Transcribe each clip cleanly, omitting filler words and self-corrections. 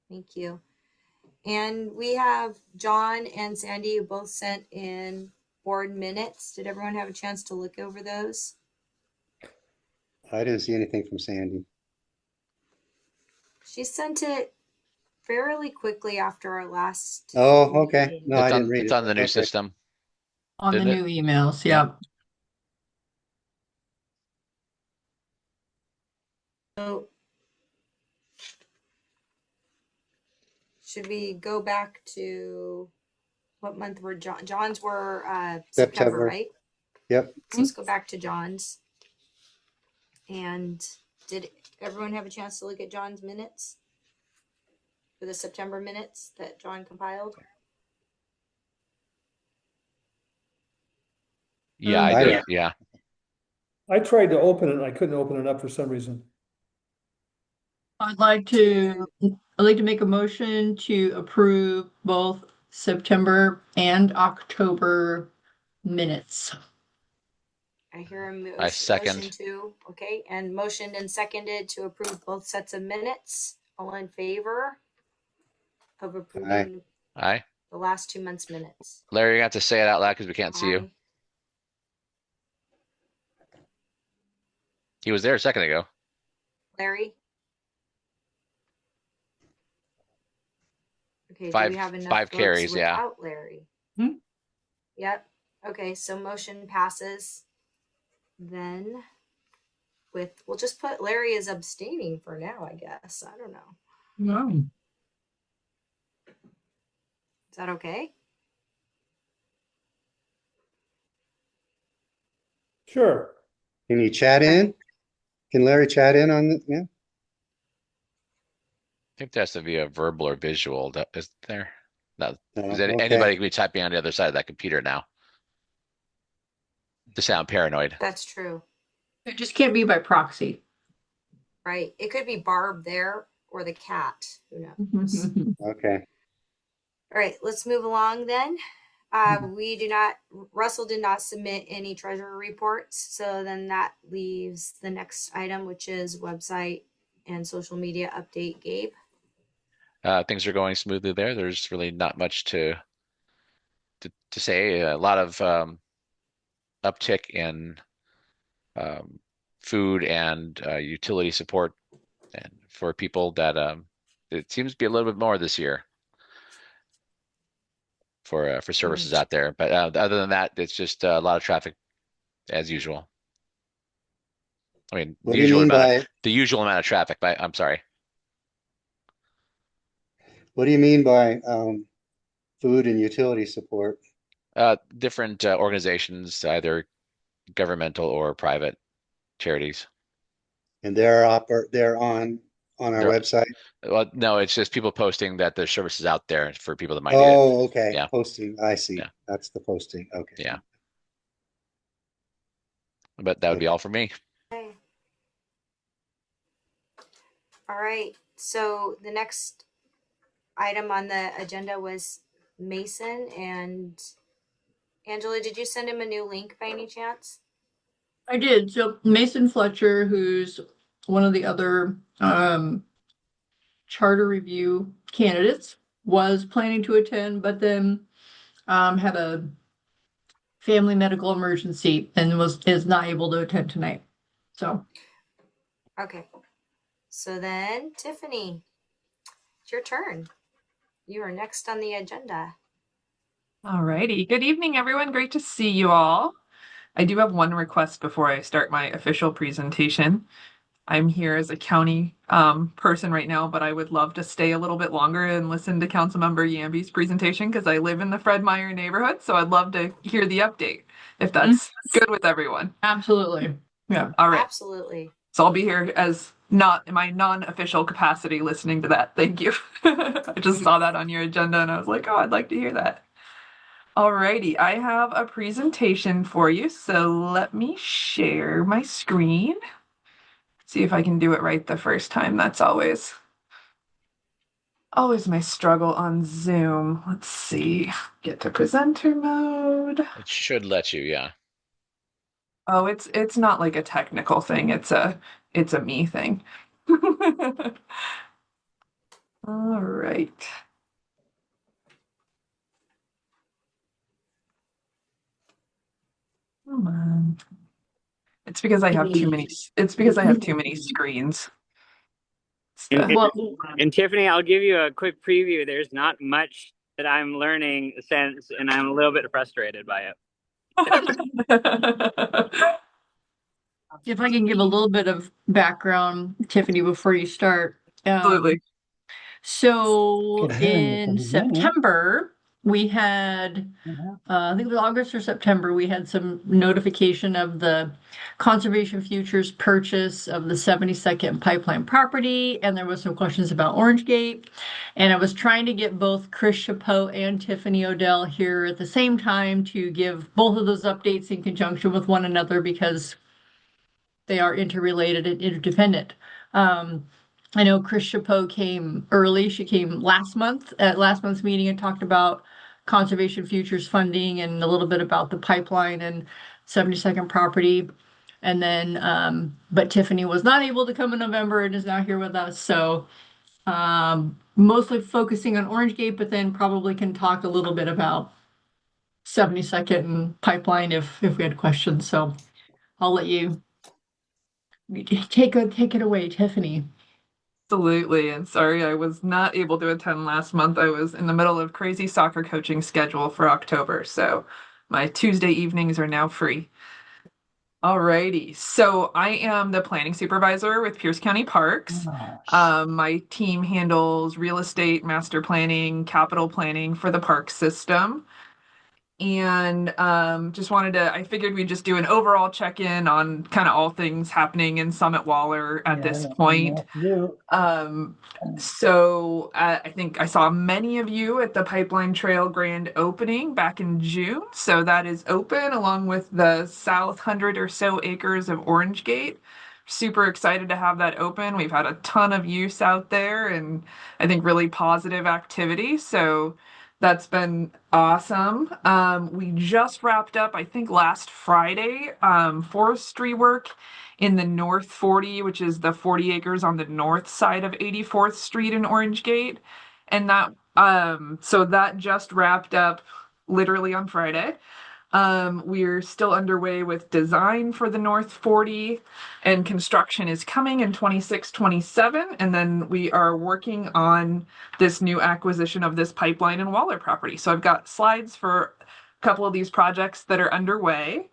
Thank you. And we have John and Sandy who both sent in board minutes. Did everyone have a chance to look over those? I didn't see anything from Sandy. She sent it fairly quickly after our last Oh, okay. meeting. No, I didn't read It's it. on the new Okay. system, On the isn't new it? emails, yeah. So should we go back to what month were John's were September, right? Yep. So let's go back to John's. And did everyone have a chance to look at John's minutes? For the September minutes that John compiled? Yeah, I I did. did. Yeah. I tried to open it and I couldn't open it up for some reason. I'd like to make a motion to approve both September and October minutes. I hear a I second. motion to, okay, and motioned and seconded to approve both sets of minutes. All in favor of approving Aye. the last 2 months' minutes? Larry, you have to say it out loud because we can't see you. Aye. He was there a second ago. Larry? Okay, Five- do we have enough five votes carries, yeah. without Larry? Hmm? Yep. Okay, so motion passes. Then we'll just put Larry as abstaining for now, I guess. I don't know. No. Is that okay? Sure. Can you chat in? Can Larry chat in on the, yeah? I think there has to be a verbal or visual. That is there. No, No, because okay. anybody can be typing on the other side of that computer now. To sound paranoid. That's true. It just can't be by proxy. Right. It could be Barb there or the cat. Who knows? Okay. All right, let's move along then. Russell did not submit any treasurer reports. So then that leaves the next item, which is website and social media update. Gabe? Things are going smoothly there. There's really not much to say. A lot of uptick in food and utility support, and for people that it seems to be a little bit more this year for services out there. But other than that, it's just a lot of traffic as usual. I mean, What do you mean by the usual amount of traffic. I'm sorry. what do you mean by food and utility support? Different organizations, either governmental or private charities. And they're on our They're- website. Well, no, it's just people posting that there's services out there for people that might need it. Oh, okay. Yeah. Posting. I see. Yeah. That's the posting. Okay. Yeah. But that would be all for me. Okay. All right. So the next item on the agenda was Mason. And Angela, did you send him a new link by any chance? I did. So Mason Fletcher, who's one of the other charter review candidates, was planning to attend, but then had a family medical emergency and is not able to attend tonight. So Okay. So then, Tiffany, it's your turn. You are next on the agenda. All righty. Good evening, everyone. Great to see you all. I do have one request before I start my official presentation. I'm here as a county person right now, but I would love to stay a little bit longer and listen to Councilmember Yamby's presentation because I live in the Fred Meyer neighborhood. So I'd love to hear the update if that's good with everyone. absolutely. Yeah. All right. Absolutely. So I'll be here as not in my non-official capacity listening to that. Thank you. I just saw that on your agenda and I was like, oh, I'd like to hear that. Alrighty, I have a presentation for you. So let me share my screen. See if I can do it right the first time. That's always my struggle on Zoom. Let's see. Get to presenter mode. It should let you, yeah. Oh, it's not like a technical thing. It's a me thing. All right. Come on. It's because I have too many. It's because I have too many screens. And, Well, and Tiffany, I'll give you a quick preview. There's not much that I'm learning since, and I'm a little bit frustrated by it. if I can give a little bit of background, Tiffany, before you start. Absolutely. So Get ahead in in the beginning. September, we had, I think it was August or September, we had some notification of the Conservation Futures purchase of the 72nd Pipeline property, and there was some questions about Orange Gate. And I was trying to get both Chris Chapeau and Tiffany Odell here at the same time to give both of those updates in conjunction with one another because they are interrelated and interdependent. I know Chris Chapeau came early. She came last month at last month's meeting and talked about conservation futures funding and a little bit about the pipeline and 72nd property. And then, but Tiffany was not able to come in November and is now here with us. So, mostly focusing on Orange Gate, but then probably can talk a little bit about 72nd and pipeline if we had questions. So I'll let you take it away, Tiffany. Absolutely. And sorry, I was not able to attend last month. I was in the middle of crazy soccer coaching schedule for October. So my Tuesday evenings are now free. Alrighty. So I am the planning supervisor with Pierce County Parks. My team handles real estate, master planning, capital planning for the park system. And just wanted to, I figured we'd just do an overall check-in on kind of all things happening in Summit Waller at this point. So I think I saw many of you at the Pipeline Trail grand opening back in June. So that is open along with the south 100 or so acres of Orange Gate. Super excited to have that open. We've had a ton of use out there and I think really positive activity. So that's been awesome. We just wrapped up, I think last Friday, forestry work in the North 40, which is the 40 acres on the north side of 84th Street in Orange Gate. And that, so that just wrapped up literally on Friday. We're still underway with design for the North 40 and construction is coming in 26, 27. And then we are working on this new acquisition of this pipeline and Waller property. So I've got slides for a couple of these projects that are underway.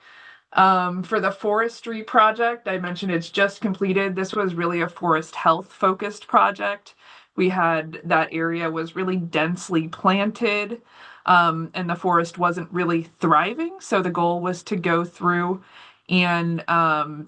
For the forestry project, I mentioned it's just completed. This was really a forest health focused project. We had that area was really densely planted. And the forest wasn't really thriving. So the goal was to go through and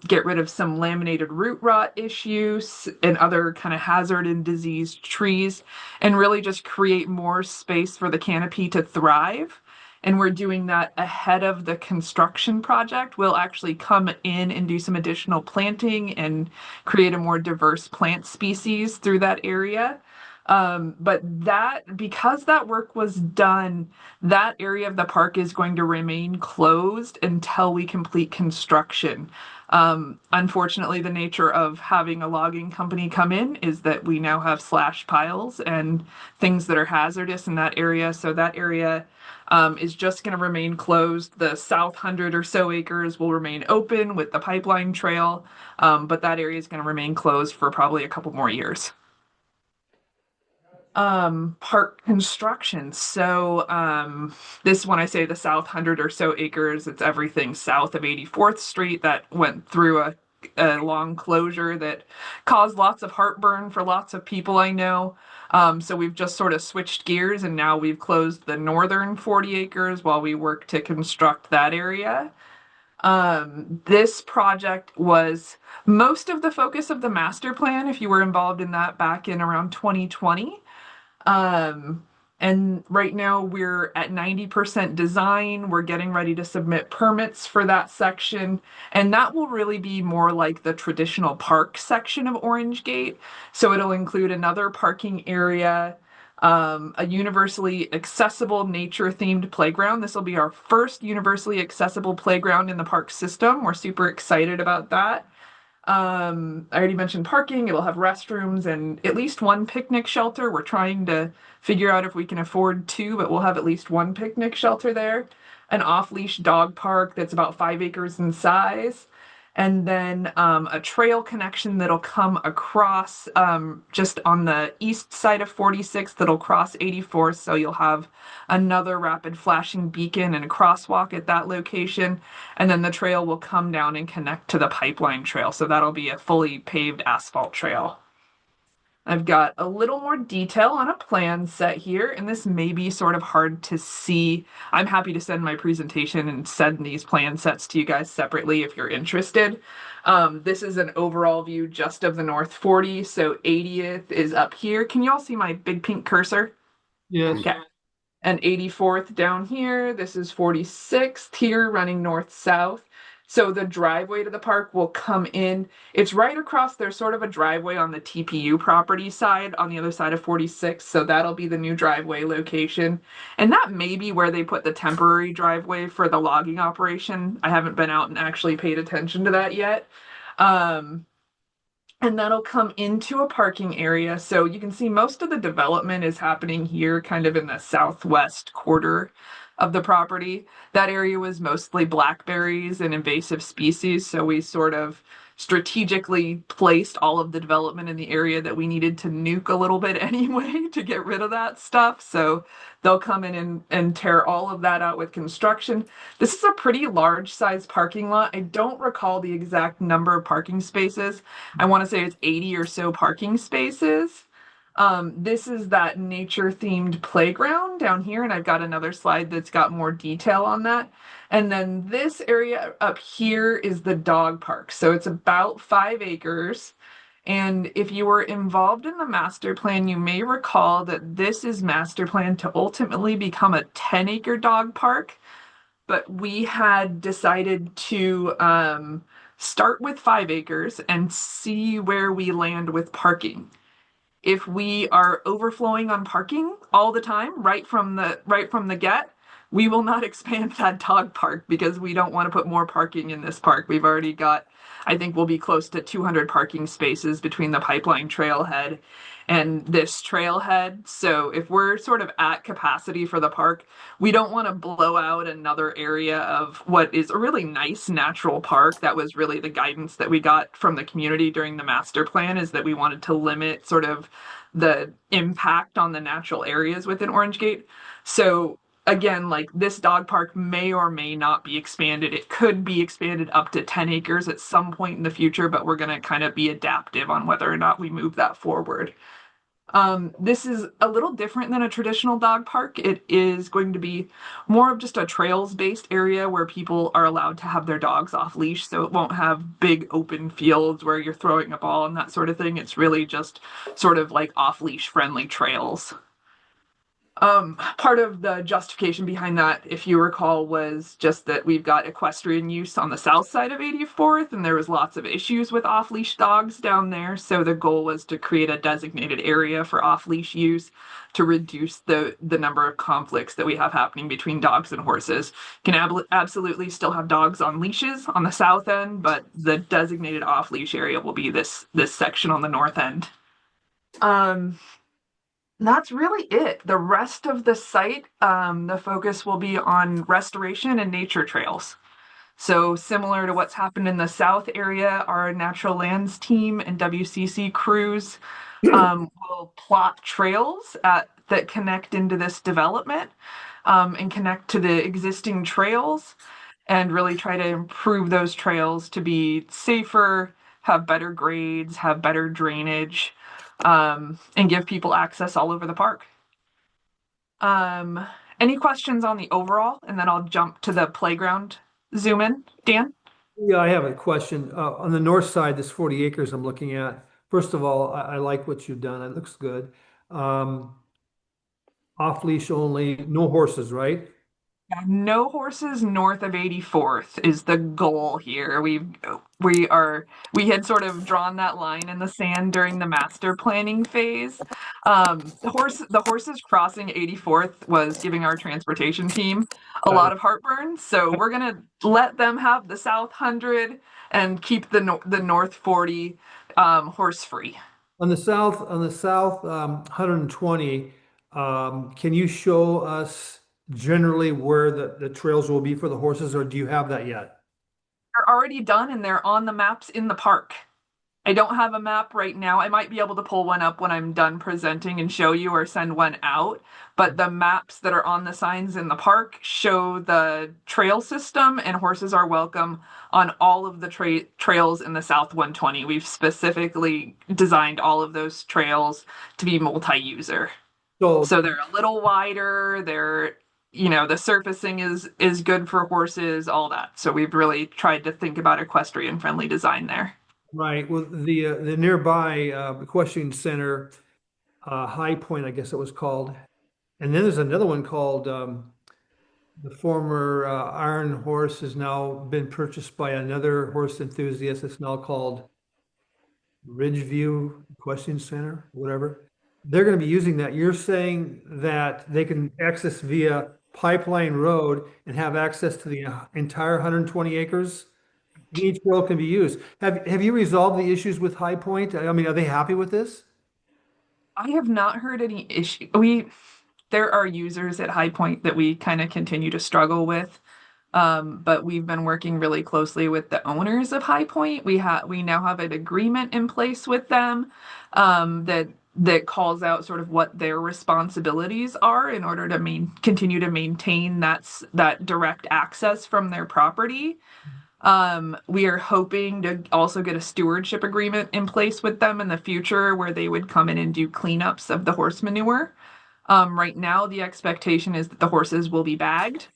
get rid of some laminated root rot issues and other kind of hazard and diseased trees and really just create more space for the canopy to thrive. And we're doing that ahead of the construction project. We'll actually come in and do some additional planting and create a more diverse plant species through that area. But that, because that work was done, that area of the park is going to remain closed until we complete construction. Unfortunately, the nature of having a logging company come in is that we now have slash piles and things that are hazardous in that area. So that area is just going to remain closed. The south 100 or so acres will remain open with the pipeline trail, but that area is going to remain closed for probably a couple more years. Park construction. So this, when I say the south 100 or so acres, it's everything south of 84th Street that went through a long closure that caused lots of heartburn for lots of people I know. So we've just sort of switched gears and now we've closed the northern 40 acres while we work to construct that area. This project was most of the focus of the master plan, if you were involved in that back in around 2020. And right now we're at 90% design. We're getting ready to submit permits for that section. And that will really be more like the traditional park section of Orange Gate. So it'll include another parking area, a universally accessible nature themed playground. This will be our first universally accessible playground in the park system. We're super excited about that. I already mentioned parking. It'll have restrooms and at least one picnic shelter. We're trying to figure out if we can afford two, but we'll have at least one picnic shelter there. An off-leash dog park that's about 5 acres in size. And then a trail connection that'll come across just on the east side of 46 that'll cross 84th. So you'll have another rapid flashing beacon and a crosswalk at that location. And then the trail will come down and connect to the pipeline trail. So that'll be a fully paved asphalt trail. I've got a little more detail on a plan set here, and this may be sort of hard to see. I'm happy to send my presentation and send these plan sets to you guys separately if you're interested. This is an overall view just of the North 40, so 80th is up here. Can you all see my big pink cursor? Yes. Okay. And 84th down here. This is 46th here, running north-south. So the driveway to the park will come in. It's right across, there's sort of a driveway on the TPU property side on the other side of 46. So that'll be the new driveway location. And that may be where they put the temporary driveway for the logging operation. I haven't been out and actually paid attention to that yet. And that'll come into a parking area. So you can see most of the development is happening here, kind of in the southwest quarter of the property. That area was mostly blackberries and invasive species. So we sort of strategically placed all of the development in the area that we needed to nuke a little bit anyway to get rid of that stuff. So they'll come in and tear all of that out with construction. This is a pretty large size parking lot. I don't recall the exact number of parking spaces. I want to say it's 80 or so parking spaces. This is that nature themed playground down here, and I've got another slide that's got more detail on that. And then this area up here is the dog park. So it's about 5 acres. And if you were involved in the master plan, you may recall that this is master planned to ultimately become a 10-acre dog park. But we had decided to start with 5 acres and see where we land with parking. If we are overflowing on parking all the time, right from the get, we will not expand that dog park because we don't want to put more parking in this park. We've already got, I think we'll be close to 200 parking spaces between the pipeline trailhead and this trailhead. So if we're sort of at capacity for the park, we don't want to blow out another area of what is a really nice natural park. That was really the guidance that we got from the community during the master plan, is that we wanted to limit sort of the impact on the natural areas within Orange Gate. So again, like, this dog park may or may not be expanded. It could be expanded up to 10 acres at some point in the future, but we're going to kind of be adaptive on whether or not we move that forward. This is a little different than a traditional dog park. It is going to be more of just a trails-based area where people are allowed to have their dogs off leash. So it won't have big open fields where you're throwing a ball and that sort of thing. It's really just sort of like off-leash friendly trails. Part of the justification behind that, if you recall, was just that we've got equestrian use on the south side of 84th, and there was lots of issues with off-leash dogs down there. So the goal was to create a designated area for off-leash use to reduce the number of conflicts that we have happening between dogs and horses. You can absolutely still have dogs on leashes on the south end, but the designated off-leash area will be this section on the north end. That's really it. The rest of the site, the focus will be on restoration and nature trails. So similar to what's happened in the south area, our natural lands team and WCC crews will plot trails that connect into this development and connect to the existing trails, and really try to improve those trails to be safer, have better grades, have better drainage, and give people access all over the park. Any questions on the overall? And then I'll jump to the playground zoom in. Dan? Yeah, I have a question. On the north side, this 40 acres I'm looking at, first of all, I like what you've done. It looks good. Off leash only, no horses, right? No horses north of 84th is the goal here. We had sort of drawn that line in the sand during the master planning phase. The horses crossing 84th was giving our transportation team a lot of heartburn. So we're gonna let them have the South 100. and keep the North 40 horse free. On the south, 120, can you show us generally where the trails will be for the horses, or do you have that yet? They're already done and they're on the maps in the park. I don't have a map right now. I might be able to pull one up when I'm done presenting and show you or send one out. But the maps that are on the signs in the park show the trail system, and horses are welcome on all of the trails in the South 120. We've specifically designed all of those trails to be multi-user. So, So they're a little wider, the surfacing is good for horses, all that. So we've really tried to think about equestrian friendly design there. right, well, the nearby equestrian center, High Point, I guess it was called. And then there's another one called the former Iron Horse has now been purchased by another horse enthusiast. It's now called Ridgeview Equestrian Center, whatever. They're going to be using that. You're saying that they can access via Pipeline Road and have access to the entire 120 acres? Each road can be used. Have you resolved the issues with High Point? I mean, are they happy with this? I have not heard any issue. There are users at High Point that we kind of continue to struggle with. But we've been working really closely with the owners of High Point. We now have an agreement in place with them that calls out sort of what their responsibilities are in order to continue to maintain that direct access from their property. We are hoping to also get a stewardship agreement in place with them in the future where they would come in and do cleanups of the horse manure. Right now, the expectation is that the horses will be bagged.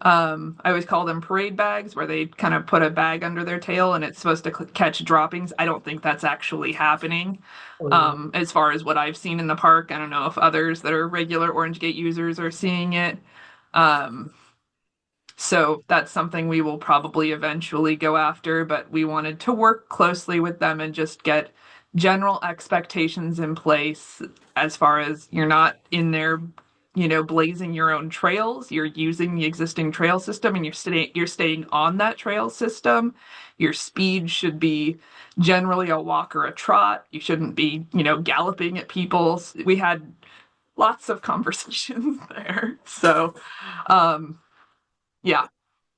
I always call them parade bags, where they kind of put a bag under their tail and it's supposed to catch droppings. I don't think that's actually happening. As far as what I've seen in the park, I don't know if others that are regular Orange Gate users are seeing it. So that's something we will probably eventually go after, but we wanted to work closely with them and just get general expectations in place as far as you're not in there, blazing your own trails. You're using the existing trail system and you're staying on that trail system. Your speed should be generally a walk or a trot. You shouldn't be, galloping at people. We had lots of conversations there. So, yeah.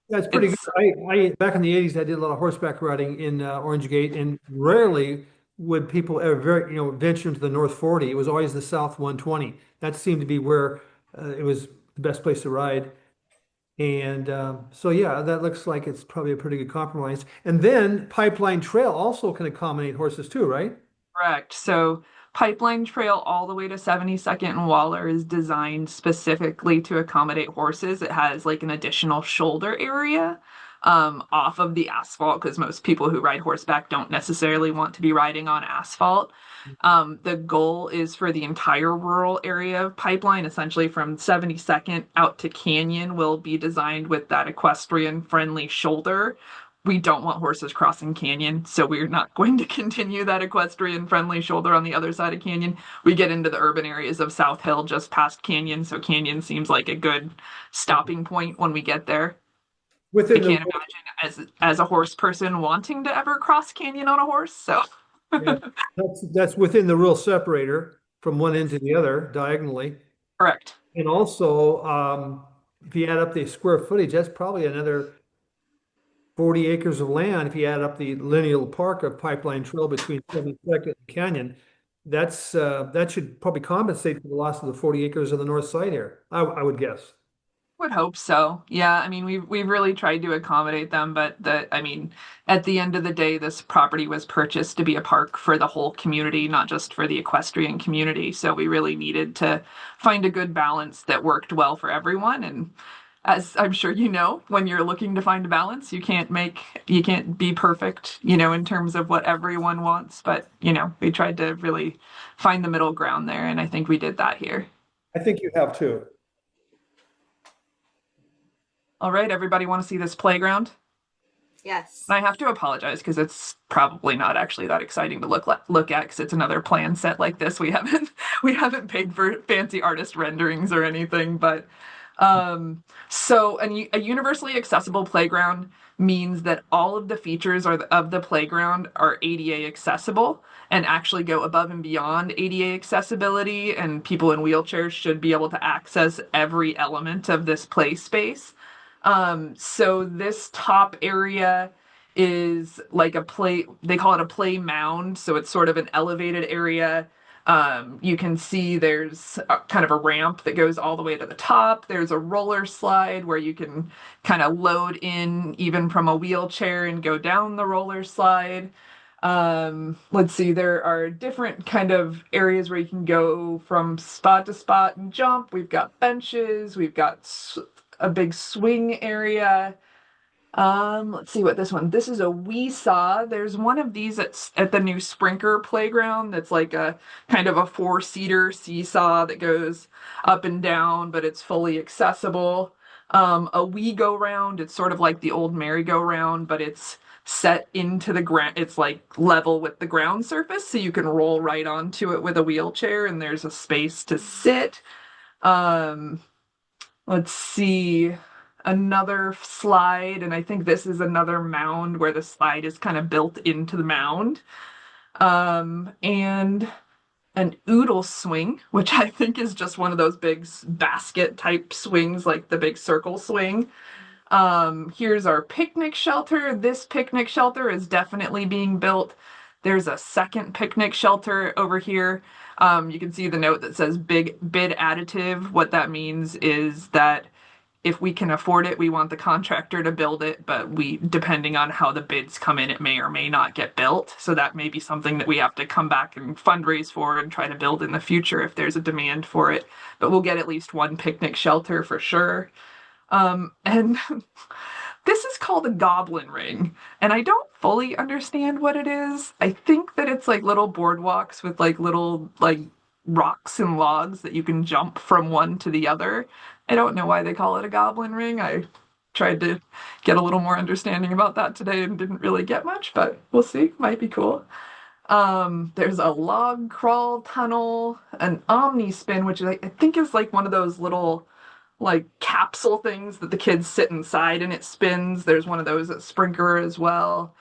That's pretty good. I back in the 80s, I did a lot of horseback riding in Orange Gate, and rarely would people ever, venture into the North 40. It was always the South 120. That seemed to be where it was the best place to ride. And so, yeah, that looks like it's probably a pretty good compromise. And then Pipeline Trail also can accommodate horses too, right? Correct. So Pipeline Trail all the way to 72nd and Waller is designed specifically to accommodate horses. It has like an additional shoulder area off of the asphalt because most people who ride horseback don't necessarily want to be riding on asphalt. The goal is for the entire rural area of Pipeline, essentially from 72nd out to Canyon, will be designed with that equestrian friendly shoulder. We don't want horses crossing Canyon, so we're not going to continue that equestrian friendly shoulder on the other side of Canyon. We get into the urban areas of South Hill just past Canyon, so Canyon seems like a good stopping point when we get there. I can't imagine as a horse person wanting to ever cross Canyon on a horse, so Yeah, that's within the rural separator from one end to the other diagonally. correct. And also, if you add up the square footage, that's probably another 40 acres of land. If you add up the lineal park of Pipeline Trail between 72nd and Canyon, that should probably compensate for the loss of the 40 acres of the north side here. I would guess. Would hope so. Yeah, I mean, we've really tried to accommodate them, but at the end of the day, this property was purchased to be a park for the whole community, not just for the equestrian community. So we really needed to find a good balance that worked well for everyone. And as I'm sure you know, when you're looking to find a balance, you can't be perfect, in terms of what everyone wants. But, we tried to really find the middle ground there, and I think we did that here. I think you have too. All right, everybody want to see this playground? Yes. And I have to apologize because it's probably not actually that exciting to look at because it's another plan set like this. We haven't paid for fancy artist renderings or anything, but So a universally accessible playground means that all of the features of the playground are ADA accessible and actually go above and beyond ADA accessibility, and people in wheelchairs should be able to access every element of this play space. So this top area is like a play, they call it a play mound. So it's sort of an elevated area. You can see there's kind of a ramp that goes all the way to the top. There's a roller slide where you can kind of load in even from a wheelchair and go down the roller slide. Let's see, there are different kind of areas where you can go from spot to spot and jump. We've got benches, we've got a big swing area. Let's see what this one. This is a Weesaw. There's one of these at the new Sprinker playground that's like a kind of a 4-seater seesaw that goes up and down, but it's fully accessible. A Wee Go Round, it's sort of like the old merry-go-round, but it's set into the ground. It's like level with the ground surface, so you can roll right onto it with a wheelchair, and there's a space to sit. Let's see, another slide, and I think this is another mound where the slide is kind of built into the mound. And an oodle swing, which I think is just one of those big basket type swings, like the big circle swing. Here's our picnic shelter. This picnic shelter is definitely being built. There's a second picnic shelter over here. You can see the note that says big bid additive. What that means is that if we can afford it, we want the contractor to build it, but depending on how the bids come in, it may or may not get built. So that may be something that we have to come back and fundraise for and try to build in the future if there's a demand for it. But we'll get at least one picnic shelter for sure. And this is called a goblin ring, and I don't fully understand what it is. I think that it's like little boardwalks with like little like rocks and logs that you can jump from one to the other. I don't know why they call it a goblin ring. I tried to get a little more understanding about that today and didn't really get much, but we'll see. Might be cool. There's a log crawl tunnel, an omni spin, which I think is like one of those little like capsule things that the kids sit inside and it spins. There's one of those at Sprinker as well.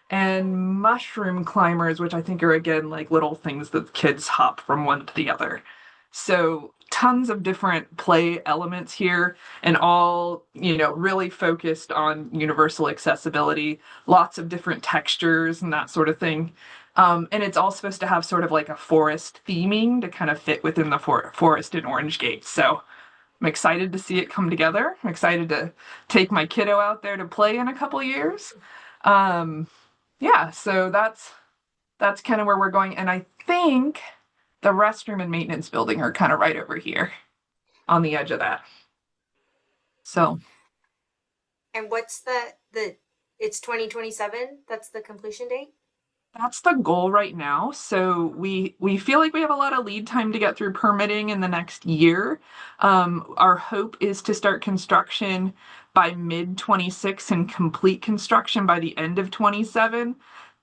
And mushroom climbers, which I think are again like little things that kids hop from one to the other. So tons of different play elements here, and all, really focused on universal accessibility, lots of different textures and that sort of thing. And it's all supposed to have sort of like a forest theming to kind of fit within the forest in Orange Gate. So I'm excited to see it come together. I'm excited to take my kiddo out there to play in a couple years. Yeah, so that's kind of where we're going. And I think the restroom and maintenance building are kind of right over here on the edge of that. So And what's it's 2027? That's the completion date? that's the goal right now. So we feel like we have a lot of lead time to get through permitting in the next year. Our hope is to start construction by mid-26 and complete construction by the end of 27.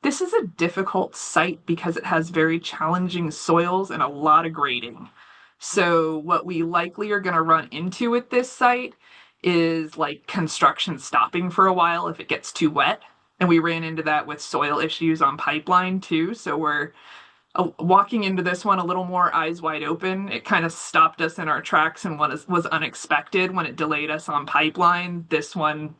This is a difficult site because it has very challenging soils and a lot of grading. So what we likely are going to run into with this site is like construction stopping for a while if it gets too wet. And we ran into that with soil issues on pipeline too. So we're walking into this one a little more eyes wide open. It kind of stopped us in our tracks and was unexpected when it delayed us on pipeline. This one,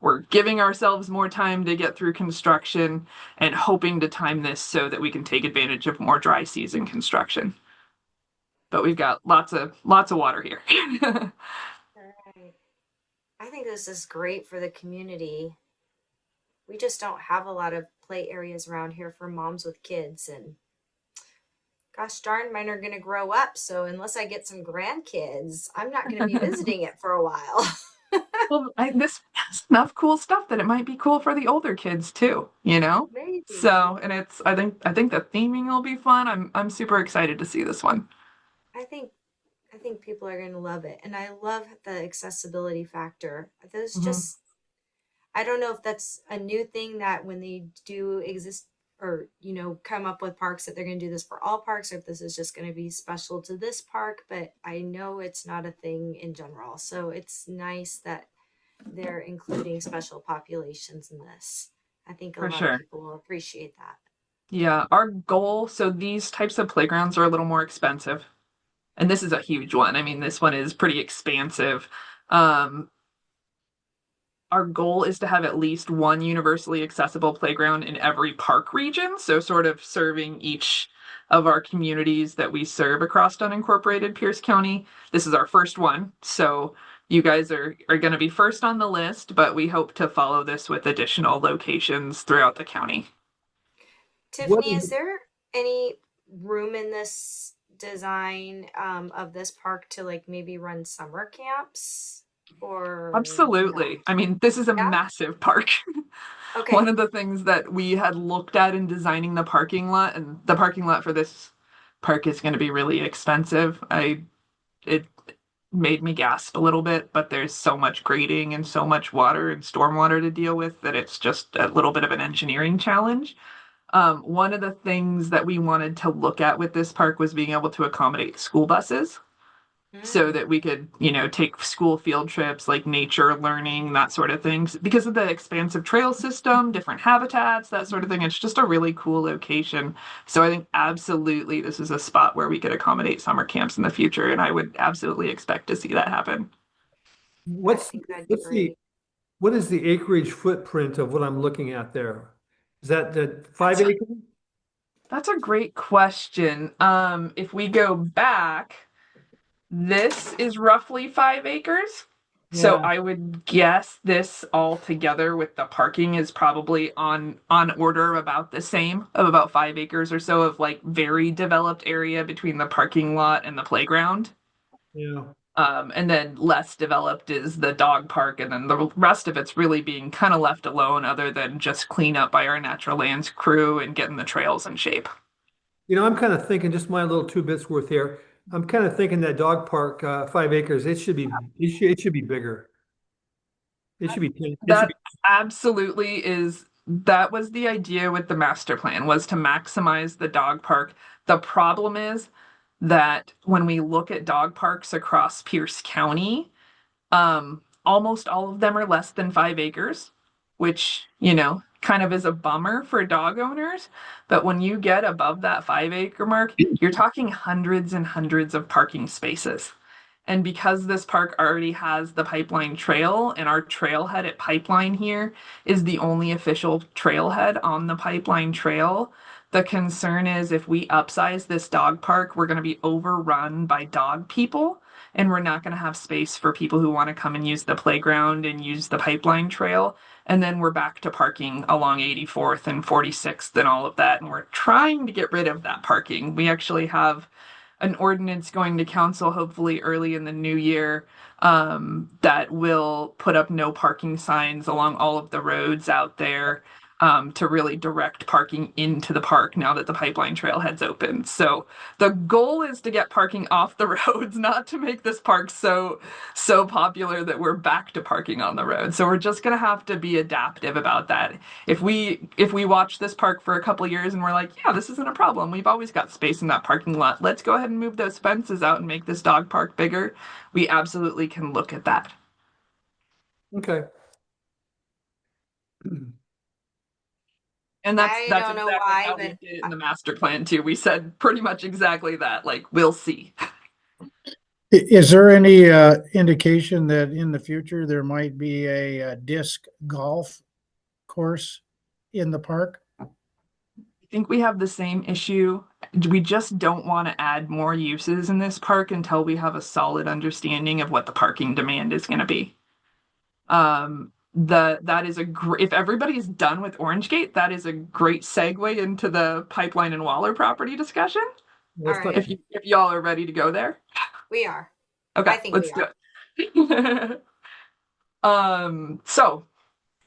we're giving ourselves more time to get through construction and hoping to time this so that we can take advantage of more dry season construction. But we've got lots of water here. All right. I think this is great for the community. We just don't have a lot of play areas around here for moms with kids, and gosh darn, mine are going to grow up. So unless I get some grandkids, I'm not going to be visiting it for a while. Well, this has enough cool stuff that it might be cool for the older kids too, Maybe. So, and I think the theming will be fun. I'm super excited to see this one. I think people are going to love it, and I love the accessibility factor. Those just, I don't know if that's a new thing that when they do exist or come up with parks that they're going to do this for all parks, or if this is just going to be special to this park. But I know it's not a thing in general, so it's nice that they're including special populations in this. I think a For lot of sure. people will appreciate that. Yeah, our goal, so these types of playgrounds are a little more expensive. And this is a huge one. I mean, this one is pretty expansive. Um, our goal is to have at least one universally accessible playground in every park region. So, sort of serving each of our communities that we serve across unincorporated Pierce County. This is our first one. So, you guys are going to be first on the list, but we hope to follow this with additional locations throughout the county. What Tiffany, is, is there any room in this design of this park to like maybe run summer camps or not? Absolutely. I mean, this is a Yeah. massive park. One Okay. of the things that we had looked at in designing the parking lot, and the parking lot for this park is going to be really expensive. It made me gasp a little bit, but there's so much grading and so much water and stormwater to deal with that it's just a little bit of an engineering challenge. One of the things that we wanted to look at with this park was being able to accommodate school buses so Mm. that we could, take school field trips, like nature learning, that sort of things. Because of the expansive trail system, different habitats, that sort of thing. It's just a really cool location. So I think absolutely this is a spot where we could accommodate summer camps in the future, and I would absolutely expect to see that happen. I what's, think that'd be what's the, great. what is the acreage footprint of what I'm looking at there? Is that the That's 5 acres? that's a great question. If we go back, this is roughly 5 acres. So Yeah, I would guess this all together with the parking is probably on order about the same, of about 5 acres or so of like very developed area between the parking lot and the playground. yeah. And then less developed is the dog park, and then the rest of it's really being kind of left alone, other than just clean up by our natural lands crew and getting the trails in shape. I'm kind of thinking, just my little 2 bits worth here. I'm kind of thinking that dog park, 5 acres, it should be bigger. It should be 10, it should That be, absolutely is, that was the idea with the master plan, was to maximize the dog park. The problem is that when we look at dog parks across Pierce County, almost all of them are less than 5 acres, which, kind of is a bummer for dog owners. But when you get above that 5 acre mark, you're talking hundreds and hundreds of parking spaces. And because this park already has the Pipeline Trail, and our trailhead at Pipeline here is the only official trailhead on the Pipeline Trail, the concern is if we upsize this dog park, we're going to be overrun by dog people, and we're not going to have space for people who want to come and use the playground and use the Pipeline Trail. And then we're back to parking along 84th and 46th and all of that. And we're trying to get rid of that parking. We actually have an ordinance going to council hopefully early in the new year, that will put up no parking signs along all of the roads out there, to really direct parking into the park now that the Pipeline Trailhead's open. So the goal is to get parking off the roads, not to make this park so popular that we're back to parking on the road. So we're just gonna have to be adaptive about that. If we watch this park for a couple of years and we're like, yeah, this isn't a problem. We've always got space in that parking lot. Let's go ahead and move those fences out and make this dog park bigger. We absolutely can look at that. okay. And that's I that's don't know exactly why, how we but did it in the master plan too. We said pretty much exactly that. Like, we'll see. Is there any indication that in the future there might be a disc golf course in the park? I think we have the same issue. We just don't want to add more uses in this park until we have a solid understanding of what the parking demand is going to be. That is a great, if everybody's done with Orange Gate, that is a great segue into the Pipeline and Waller property discussion. all Let's talk, right, If y'all are ready to go there. we are. Okay, I think let's we do are. it. So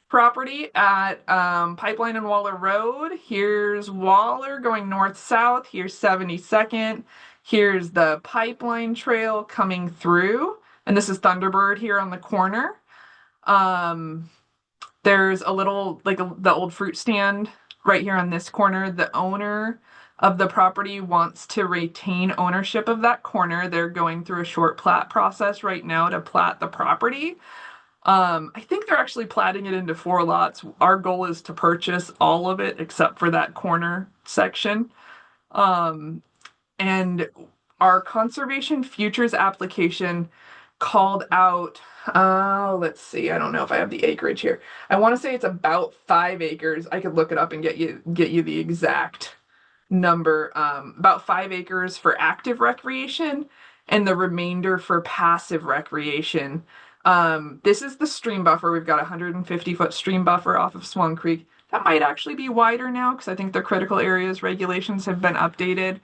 property at Pipeline and Waller Road. Here's Waller going north south. Here's 72nd. Here's the Pipeline Trail coming through, and this is Thunderbird here on the corner. There's a little, like the old fruit stand right here on this corner. The owner of the property wants to retain ownership of that corner. They're going through a short plat process right now to plat the property. I think they're actually platting it into 4 lots. Our goal is to purchase all of it except for that corner section. And our conservation futures application called out, let's see, I don't know if I have the acreage here. I want to say it's about 5 acres. I could look it up and get you the exact number. About 5 acres for active recreation and the remainder for passive recreation. This is the stream buffer. We've got a 150-foot stream buffer off of Swan Creek. That might actually be wider now because I think the critical areas regulations have been updated.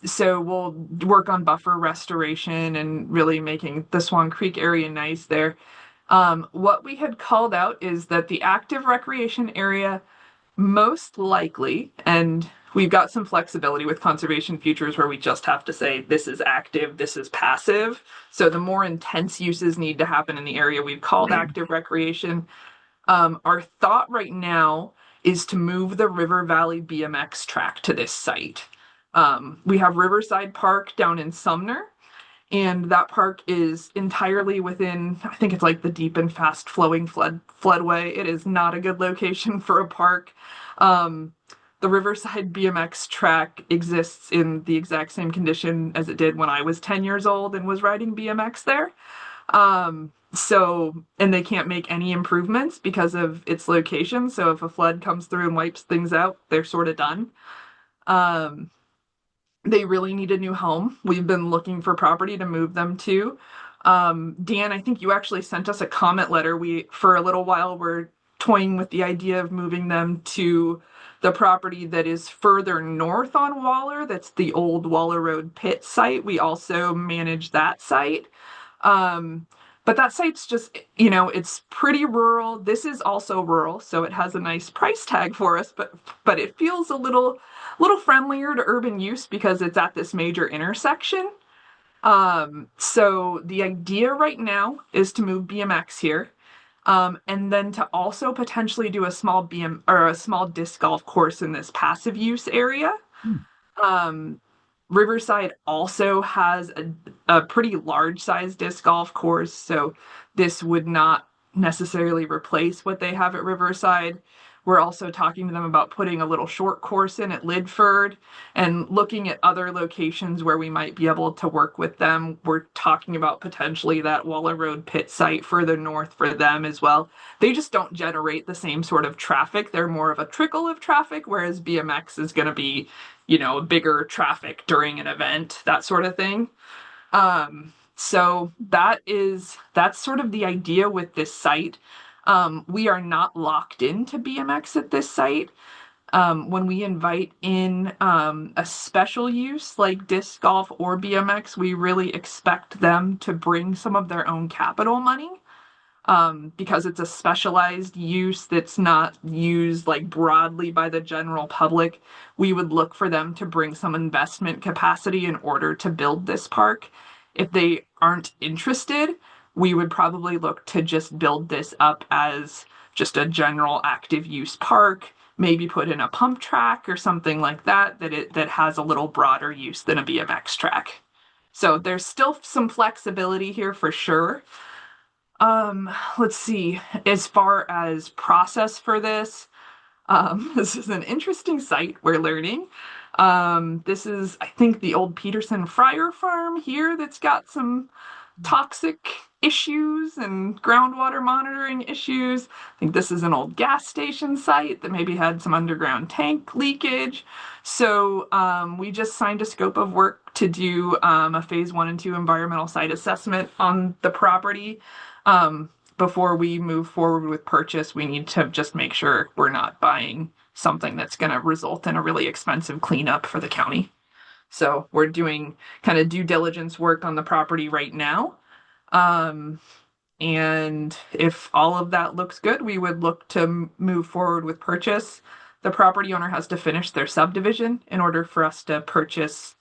So we'll work on buffer restoration and really making the Swan Creek area nice there. What we had called out is that the active recreation area most likely, and we've got some flexibility with conservation futures where we just have to say this is active, this is passive. So the more intense uses need to happen in the area we've called active recreation. Our thought right now is to move the River Valley BMX track to this site. We have Riverside Park down in Sumner, and that park is entirely within, I think it's like the deep and fast flowing floodway. It is not a good location for a park. The Riverside BMX track exists in the exact same condition as it did when I was 10 years old and was riding BMX there. And they can't make any improvements because of its location. So if a flood comes through and wipes things out, they're sort of done. They really need a new home. We've been looking for property to move them to. Dan, I think you actually sent us a comment letter. We, for a little while, were toying with the idea of moving them to the property that is further north on Waller. That's the old Waller Road pit site. We also manage that site. But that site's just, it's pretty rural. This is also rural, so it has a nice price tag for us, but it feels a little friendlier to urban use because it's at this major intersection. So the idea right now is to move BMX here, and then to also potentially do a small disc golf course in this passive use area. Riverside also has a pretty large size disc golf course, so this would not necessarily replace what they have at Riverside. We're also talking to them about putting a little short course in at Lidford and looking at other locations where we might be able to work with them. We're talking about potentially that Waller Road pit site further north for them as well. They just don't generate the same sort of traffic. They're more of a trickle of traffic, whereas BMX is going to be, bigger traffic during an event, that sort of thing. So that's sort of the idea with this site. We are not locked into BMX at this site. When we invite in a special use like disc golf or BMX, we really expect them to bring some of their own capital money. Because it's a specialized use that's not used like broadly by the general public, we would look for them to bring some investment capacity in order to build this park. If they aren't interested, we would probably look to just build this up as just a general active use park, maybe put in a pump track or something like that that has a little broader use than a BMX track. So there's still some flexibility here for sure. Let's see, as far as process for this, this is an interesting site we're learning. This is, I think, the old Peterson Fryer farm here that's got some toxic issues and groundwater monitoring issues. I think this is an old gas station site that maybe had some underground tank leakage. So we just signed a scope of work to do a phase 1 and 2 environmental site assessment on the property. Before we move forward with purchase, we need to just make sure we're not buying something that's going to result in a really expensive cleanup for the county. So we're doing kind of due diligence work on the property right now. And if all of that looks good, we would look to move forward with purchase. The property owner has to finish their subdivision in order for us to purchase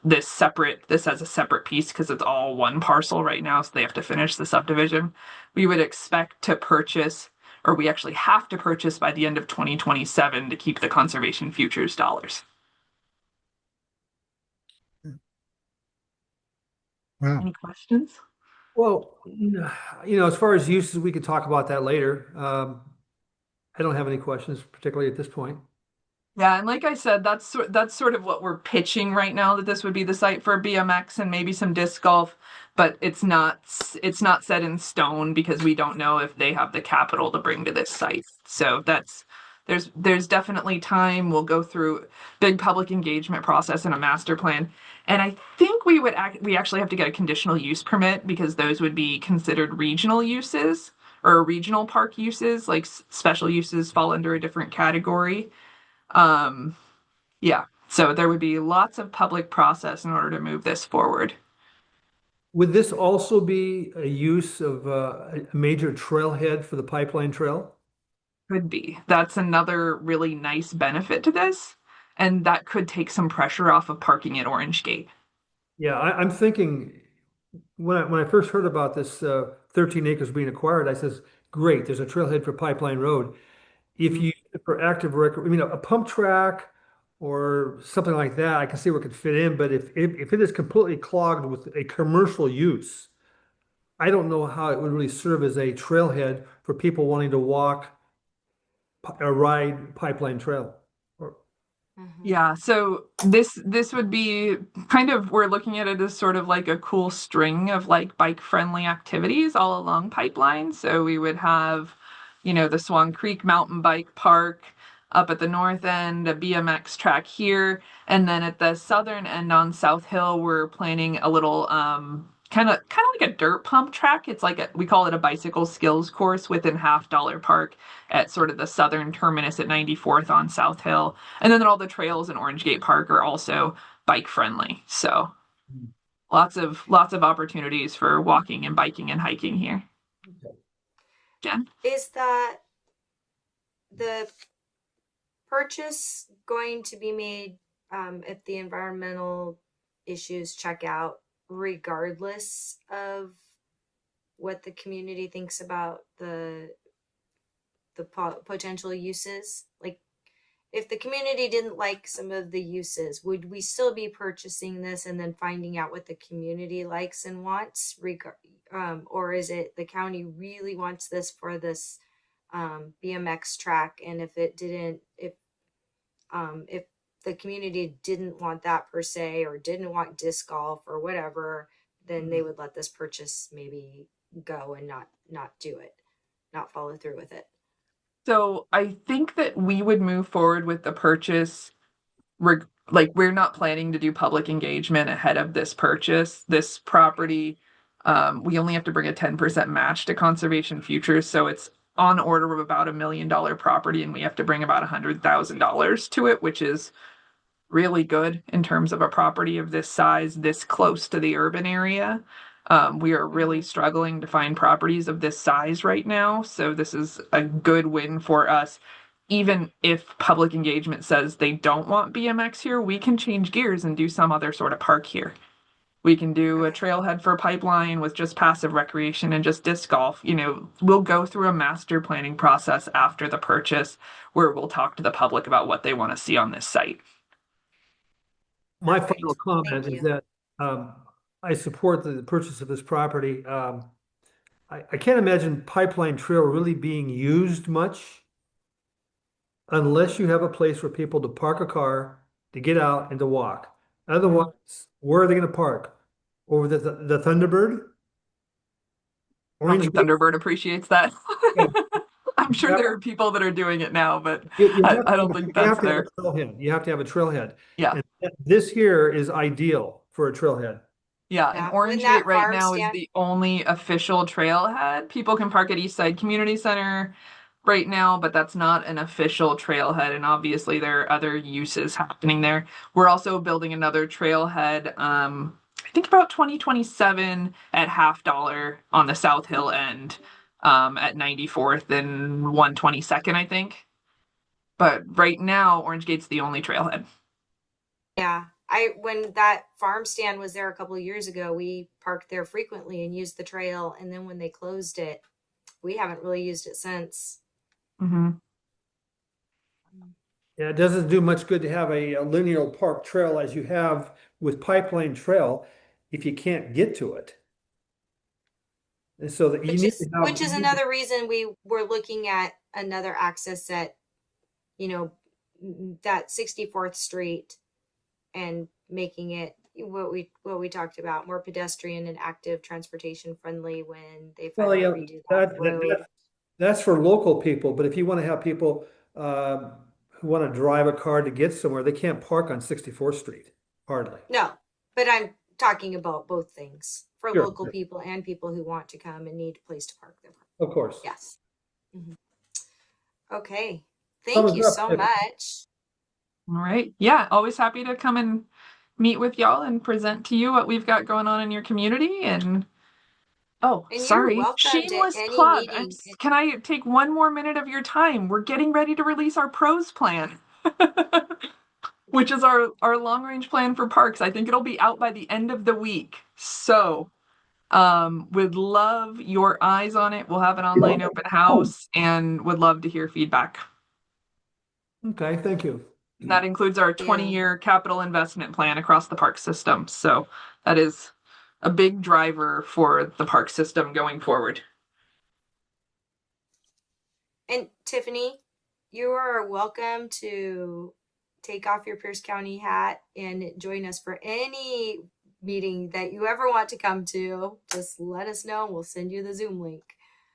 this as a separate piece because it's all one parcel right now, so they have to finish the subdivision. We would expect to purchase or we actually have to purchase by the end of 2027 to keep the conservation futures dollars. Wow. Any questions? Well, as far as uses, we could talk about that later. I don't have any questions, particularly at this point. Yeah, and like I said, that's sort of what we're pitching right now, that this would be the site for BMX and maybe some disc golf, but it's not set in stone because we don't know if they have the capital to bring to this site. So there's definitely time. We'll go through big public engagement process and a master plan. And I think we actually have to get a conditional use permit because those would be considered regional uses or regional park uses, like special uses fall under a different category. Yeah, so there would be lots of public process in order to move this forward. Would this also be a use of a major trailhead for the pipeline trail? Could be. That's another really nice benefit to this, and that could take some pressure off of parking at Orange Gate. Yeah, I'm thinking when I first heard about this 13 acres being acquired, I says, great, there's a trailhead for Pipeline Road. If you for active a pump track or something like that, I can see where it could fit in. But if it is completely clogged with a commercial use, I don't know how it would really serve as a trailhead for people wanting to walk or ride Pipeline Trail. Yeah, so this would be kind of, we're looking at it as sort of like a cool string of like bike friendly activities all along Pipeline. So we would have, the Swan Creek Mountain Bike Park up at the north end, a BMX track here, and then at the southern end on South Hill, we're planning a little kind of like a dirt pump track. It's like we call it a bicycle skills course within Half Dollar Park at sort of the southern terminus at 94th on South Hill. And then all the trails in Orange Gate Park are also bike friendly. So lots of opportunities for walking and biking and hiking here. Jen? Is that the purchase going to be made if the environmental issues check out, regardless of what the community thinks about the potential uses? Like, if the community didn't like some of the uses, would we still be purchasing this and then finding out what the community likes and wants? Or is it the county really wants this for this BMX track, and if the community didn't want that per se, or didn't want disc golf or whatever, then they would let this purchase maybe go and not do it, not follow through with it. So I think that we would move forward with the purchase. We're not planning to do public engagement ahead of this purchase. This property, we only have to bring a 10% match to Conservation Futures. So it's on order of about $1 million property, and we have to bring about $100,000 to it, which is really good in terms of a property of this size, this close to the urban area. We are really struggling to find properties of this size right now. So this is a good win for us. Even if public engagement says they don't want BMX here, we can change gears and do some other sort of park here. We can do a trailhead for Pipeline with just passive recreation and just disc golf. We'll go through a master planning process after the purchase where we'll talk to the public about what they want to see on this site. My Perfect. final comment Thank is you. that I support the purchase of this property. I can't imagine Pipeline Trail really being used much unless you have a place for people to park a car, to get out and to walk. Otherwise, where are they going to park? Over the Thunderbird? I don't Orange think Gate? Thunderbird appreciates that. Yeah. I'm sure Yeah. there are people that are doing it now, but You have I to don't have- think you have that's to have there. a trailhead. You have to have a trailhead. Yeah. And this here is ideal for a trailhead. Yeah, and Yeah, when Orange that Gate right farm now is stand, the only official trailhead. People can park at Eastside Community Center right now, but that's not an official trailhead. And obviously there are other uses happening there. We're also building another trailhead, I think about 2027 at Half Dollar on the South Hill end, at 94th and 122nd, I think. But right now, Orange Gate's the only trailhead. yeah. When that farm stand was there a couple of years ago, we parked there frequently and used the trail. And then when they closed it, we haven't really used it since. Hmm. Yeah, it doesn't do much good to have a linear park trail as you have with Pipeline Trail if you can't get to it. And so that you need to have. Which is another reason we were looking at another access at, you know, that 64th Street and making it what we talked about, more pedestrian and active transportation friendly when they Well, finally yeah, redo that road. that's for local people, but if you want to have people who want to drive a car to get somewhere, they can't park on 64th Street, hardly. No, but I'm talking about both things for Sure, local people and people who want to come and need a place to park their car. of course. Yes. Mhm. Okay. Thumbs Thank you up, so Tiffany. much. All right. Yeah, always happy to come and meet with y'all and present to you what we've got going on in your community. And oh, And you're sorry, welcome to shameless any plug. meeting. Can I take one more minute of your time? We're getting ready to release our pros plan, which is our long range plan for parks. I think it'll be out by the end of the week. So, would love your eyes on it. We'll have an online open house and would love to hear feedback. Okay, thank you. And that includes our 20-year capital investment plan across the park system. So that is a big driver for the park system going forward. And Tiffany, you are welcome to take off your Pierce County hat and join us for any meeting that you ever want to come to. Just let us know and we'll send you the Zoom link.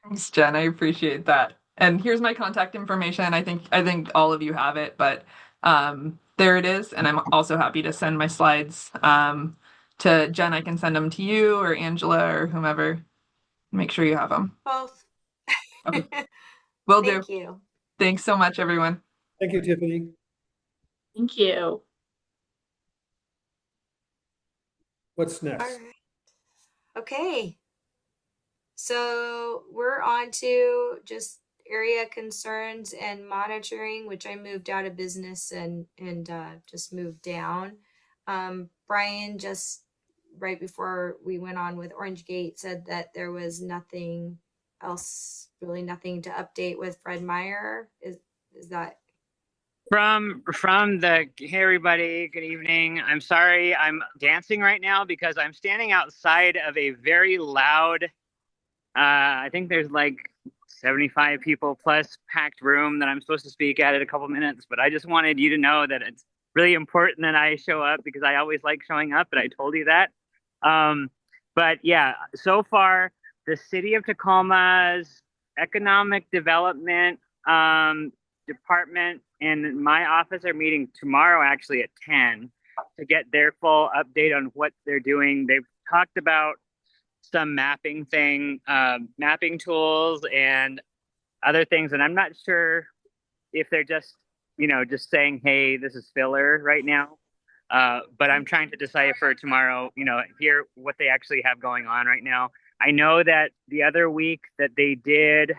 Thanks, Jen. I appreciate that. And here's my contact information. I think all of you have it, but there it is. And I'm also happy to send my slides to Jen. I can send them to you or Angela or whomever. Make sure you have them. Both. Okay. Will do. Thank you. Thanks so much, everyone. Thank you, Tiffany. Thank you. What's All next? right. Okay. So we're on to just area concerns and monitoring, which I moved out of business and just moved down. Brian just right before we went on with Orange Gate said that there was nothing else, really nothing to update with Fred Meyer. Is that From the hey everybody, good evening. I'm sorry I'm dancing right now because I'm standing outside of a very loud I think there's like 75 people plus packed room that I'm supposed to speak at in a couple minutes, but I just wanted you to know that it's really important that I show up because I always like showing up, but I told you that. But yeah, so far the city of Tacoma's economic development department and my office are meeting tomorrow actually at 10 to get their full update on what they're doing. They've talked about some mapping tools and other things, and I'm not sure if they're just just saying, hey, this is filler right now, but I'm trying to decipher tomorrow, hear what they actually have going on right now. I know that the other week that they did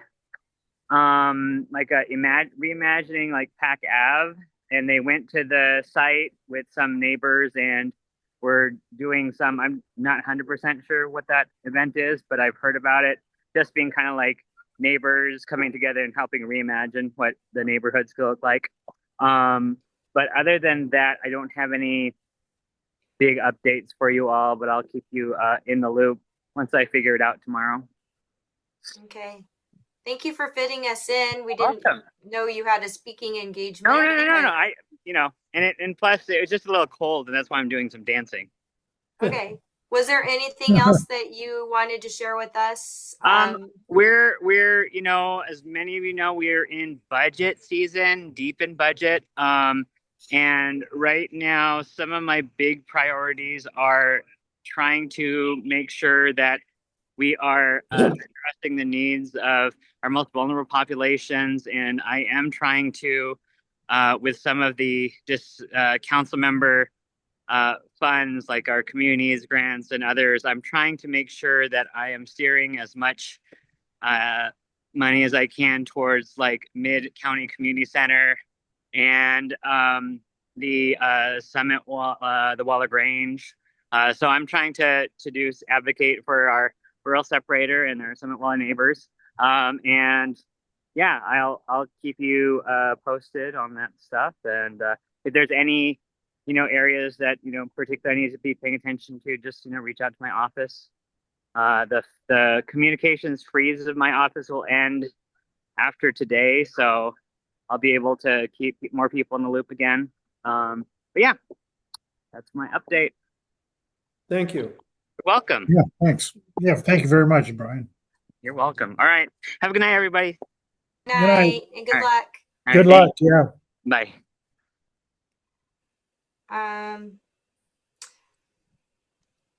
like a reimagining like Pac Ave, and they went to the site with some neighbors and we're doing some, I'm not 100% sure what that event is, but I've heard about it just being kind of like neighbors coming together and helping reimagine what the neighborhoods could look like. But other than that, I don't have any big updates for you all, but I'll keep you in the loop once I figure it out tomorrow. okay? Thank you for fitting us in. We didn't know you had a speaking engagement. No. And plus it was just a little cold, and that's why I'm doing some dancing. Okay. Was there anything else that you wanted to share with us? We're as many of you know, we're in budget season, deep in budget. And right now, some of my big priorities are trying to make sure that we are addressing the needs of our most vulnerable populations. And I am trying to, with some of the council member funds like our communities grants and others, I'm trying to make sure that I am steering as much money as I can towards like mid-county community center and the Summit the Waller Grange. So I'm trying to advocate for our rural separator and our Summit Waller neighbors. And yeah, I'll keep you posted on that stuff. And if there's any, areas that, particularly I need to be paying attention to, just, reach out to my office. The communications freeze of my office will end after today, so I'll be able to keep more people in the loop again. But yeah, that's my update. Thank you. You're welcome. Yeah, thanks. Yeah, thank you very much, Brian. You're welcome. All right. Have a good night, everybody. Good Good night. night and good All right. luck. All Good right, luck. Yeah. Bye. Um,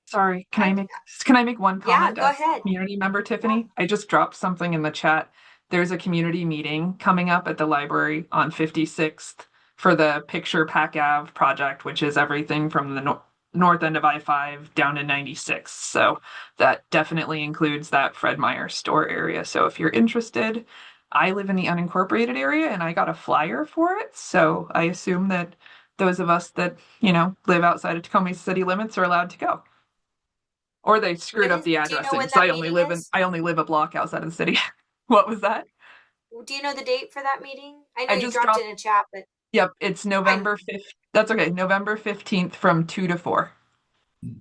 Sorry, can I make one yeah, comment go as ahead. community member, Tiffany? I just dropped something in the chat. There's a community meeting coming up at the library on 56th for the Picture Pack Ave project, which is everything from the north end of I-5 down to 96. So that definitely includes that Fred Meyer store area. So if you're interested, I live in the unincorporated area and I got a flyer for it. So I assume that those of us that, live outside of Tacoma city limits are allowed to go. Or they screwed up the Do you know addressing, when so that meeting is? I only live a block outside of the city. What was that? Do you know the date for that meeting? I know I you just dropped it dropped. in a chat, but Yep, it's November 5th. That's okay. November 15th from 2 to 4. 2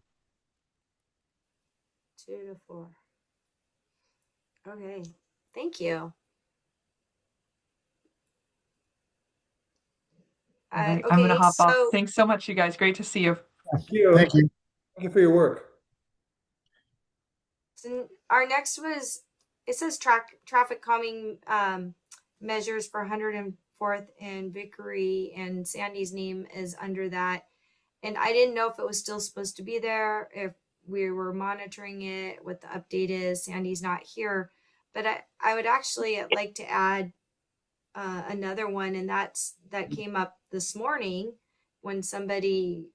to 4. Okay, thank you. All right, I'm gonna Okay, hop off. so Thanks so much, you guys. Great to see you. Thank you. Thank you. Thank you for your work. our next was, it says traffic calming measures for 104th and Vickery, and Sandy's name is under that. And I didn't know if it was still supposed to be there, if we were monitoring it, what the update is. Sandy's not here, but I would actually like to add another one, and that came up this morning when somebody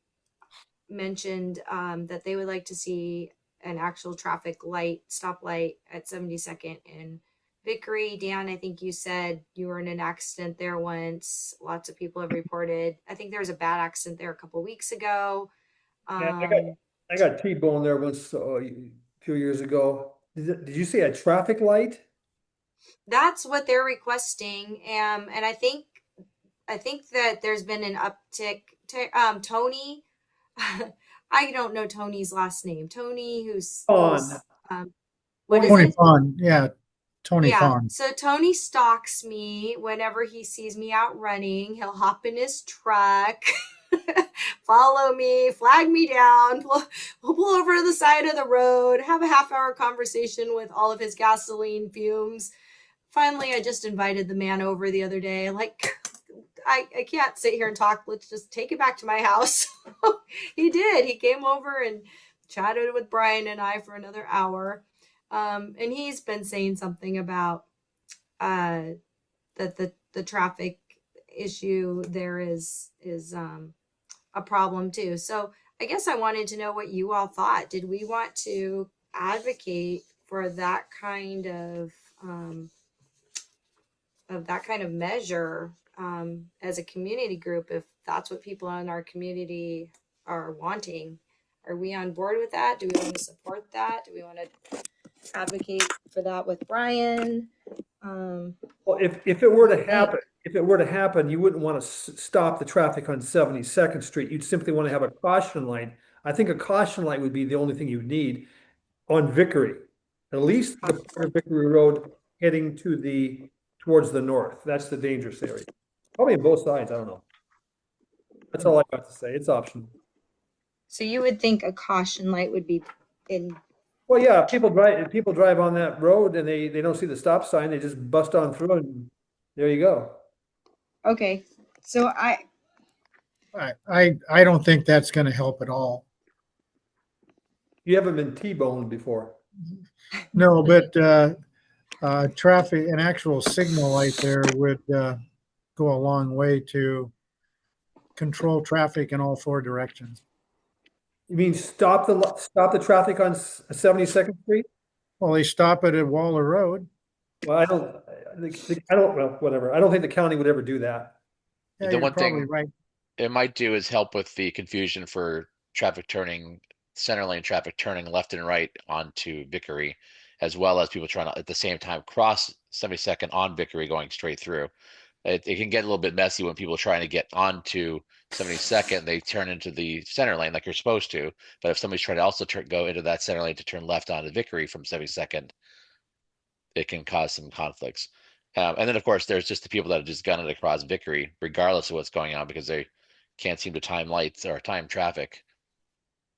mentioned that they would like to see an actual traffic light stoplight at 72nd and Vickery. Dan, I think you said you were in an accident there once. Lots of people have reported. I think there was a bad accident there a couple weeks ago. Yeah, I got T-boned there once a few years ago. Did you say a traffic light? That's what they're requesting, and I think that there's been an uptick. Tony, I don't know Tony's last name. Tony, who's On. what is Tony it? Fawn. Yeah. Tony Yeah. Fawn. So Tony stalks me whenever he sees me out running. He'll hop in his truck, follow me, flag me down, we'll pull over to the side of the road, have a half-hour conversation with all of his gasoline fumes. Finally, I just invited the man over the other day. Like, I can't sit here and talk. Let's just take it back to my house. He did. He came over and chatted with Brian and I for another hour. And he's been saying something about that the traffic issue there is a problem too. So I guess I wanted to know what you all thought. Did we want to advocate for that kind of measure as a community group, if that's what people in our community are wanting? Are we on board with that? Do we want to support that? Do we want to advocate for that with Brian? Well, if it were to happen, you wouldn't want to stop the traffic on 72nd Street. You'd simply want to have a caution light. I think a caution light would be the only thing you need on Vickery, at least the part of Vickery Road heading towards the north. That's the dangerous area. Probably on both sides. I don't know. That's all I got to say. It's optional. So you would think a caution light would be in. Well, yeah, people drive on that road and they don't see the stop sign. They just bust on through and there you go. Okay, so I don't think that's going to help at all. You haven't been T-boned before. No, but traffic, an actual signal light there would go a long way to control traffic in all four directions. You mean stop the traffic on 72nd Street? Well, they stop it at Waller Road. Well, I don't, well, whatever. I don't think the county would ever do that. Yeah, The you're one probably thing right. it might do is help with the confusion for traffic turning, center lane traffic turning left and right onto Vickery, as well as people trying to at the same time cross 72nd on Vickery going straight through. It can get a little bit messy when people are trying to get onto 72nd. They turn into the center lane like you're supposed to. But if somebody's trying to also go into that center lane to turn left onto Vickery from 72nd, it can cause some conflicts. And then, of course, there's just the people that have just gun it across Vickery, regardless of what's going on, because they can't seem to time lights or time traffic.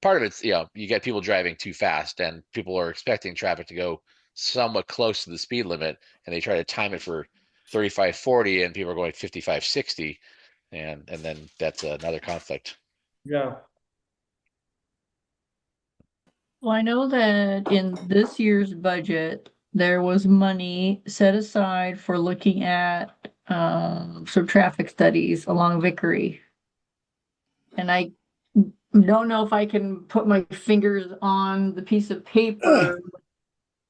Part of it's, you get people driving too fast, and people are expecting traffic to go somewhat close to the speed limit, and they try to time it for 35, 40, and people are going 55, 60, and then that's another conflict. Yeah. Well, I know that in this year's budget, there was money set aside for looking at some traffic studies along Vickery. And I don't know if I can put my fingers on the piece of paper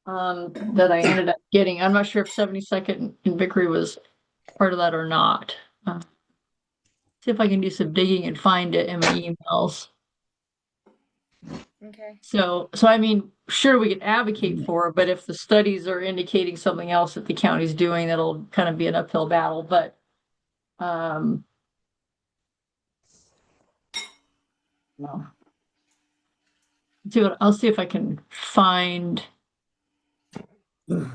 that I ended up getting. I'm not sure if 72nd and Vickery was part of that or not. See if I can do some digging and find it in my emails. Okay. So I mean, sure, we can advocate for it, but if the studies are indicating something else that the county's doing, that'll kind of be an uphill battle. But no. I'll see if I can find. Do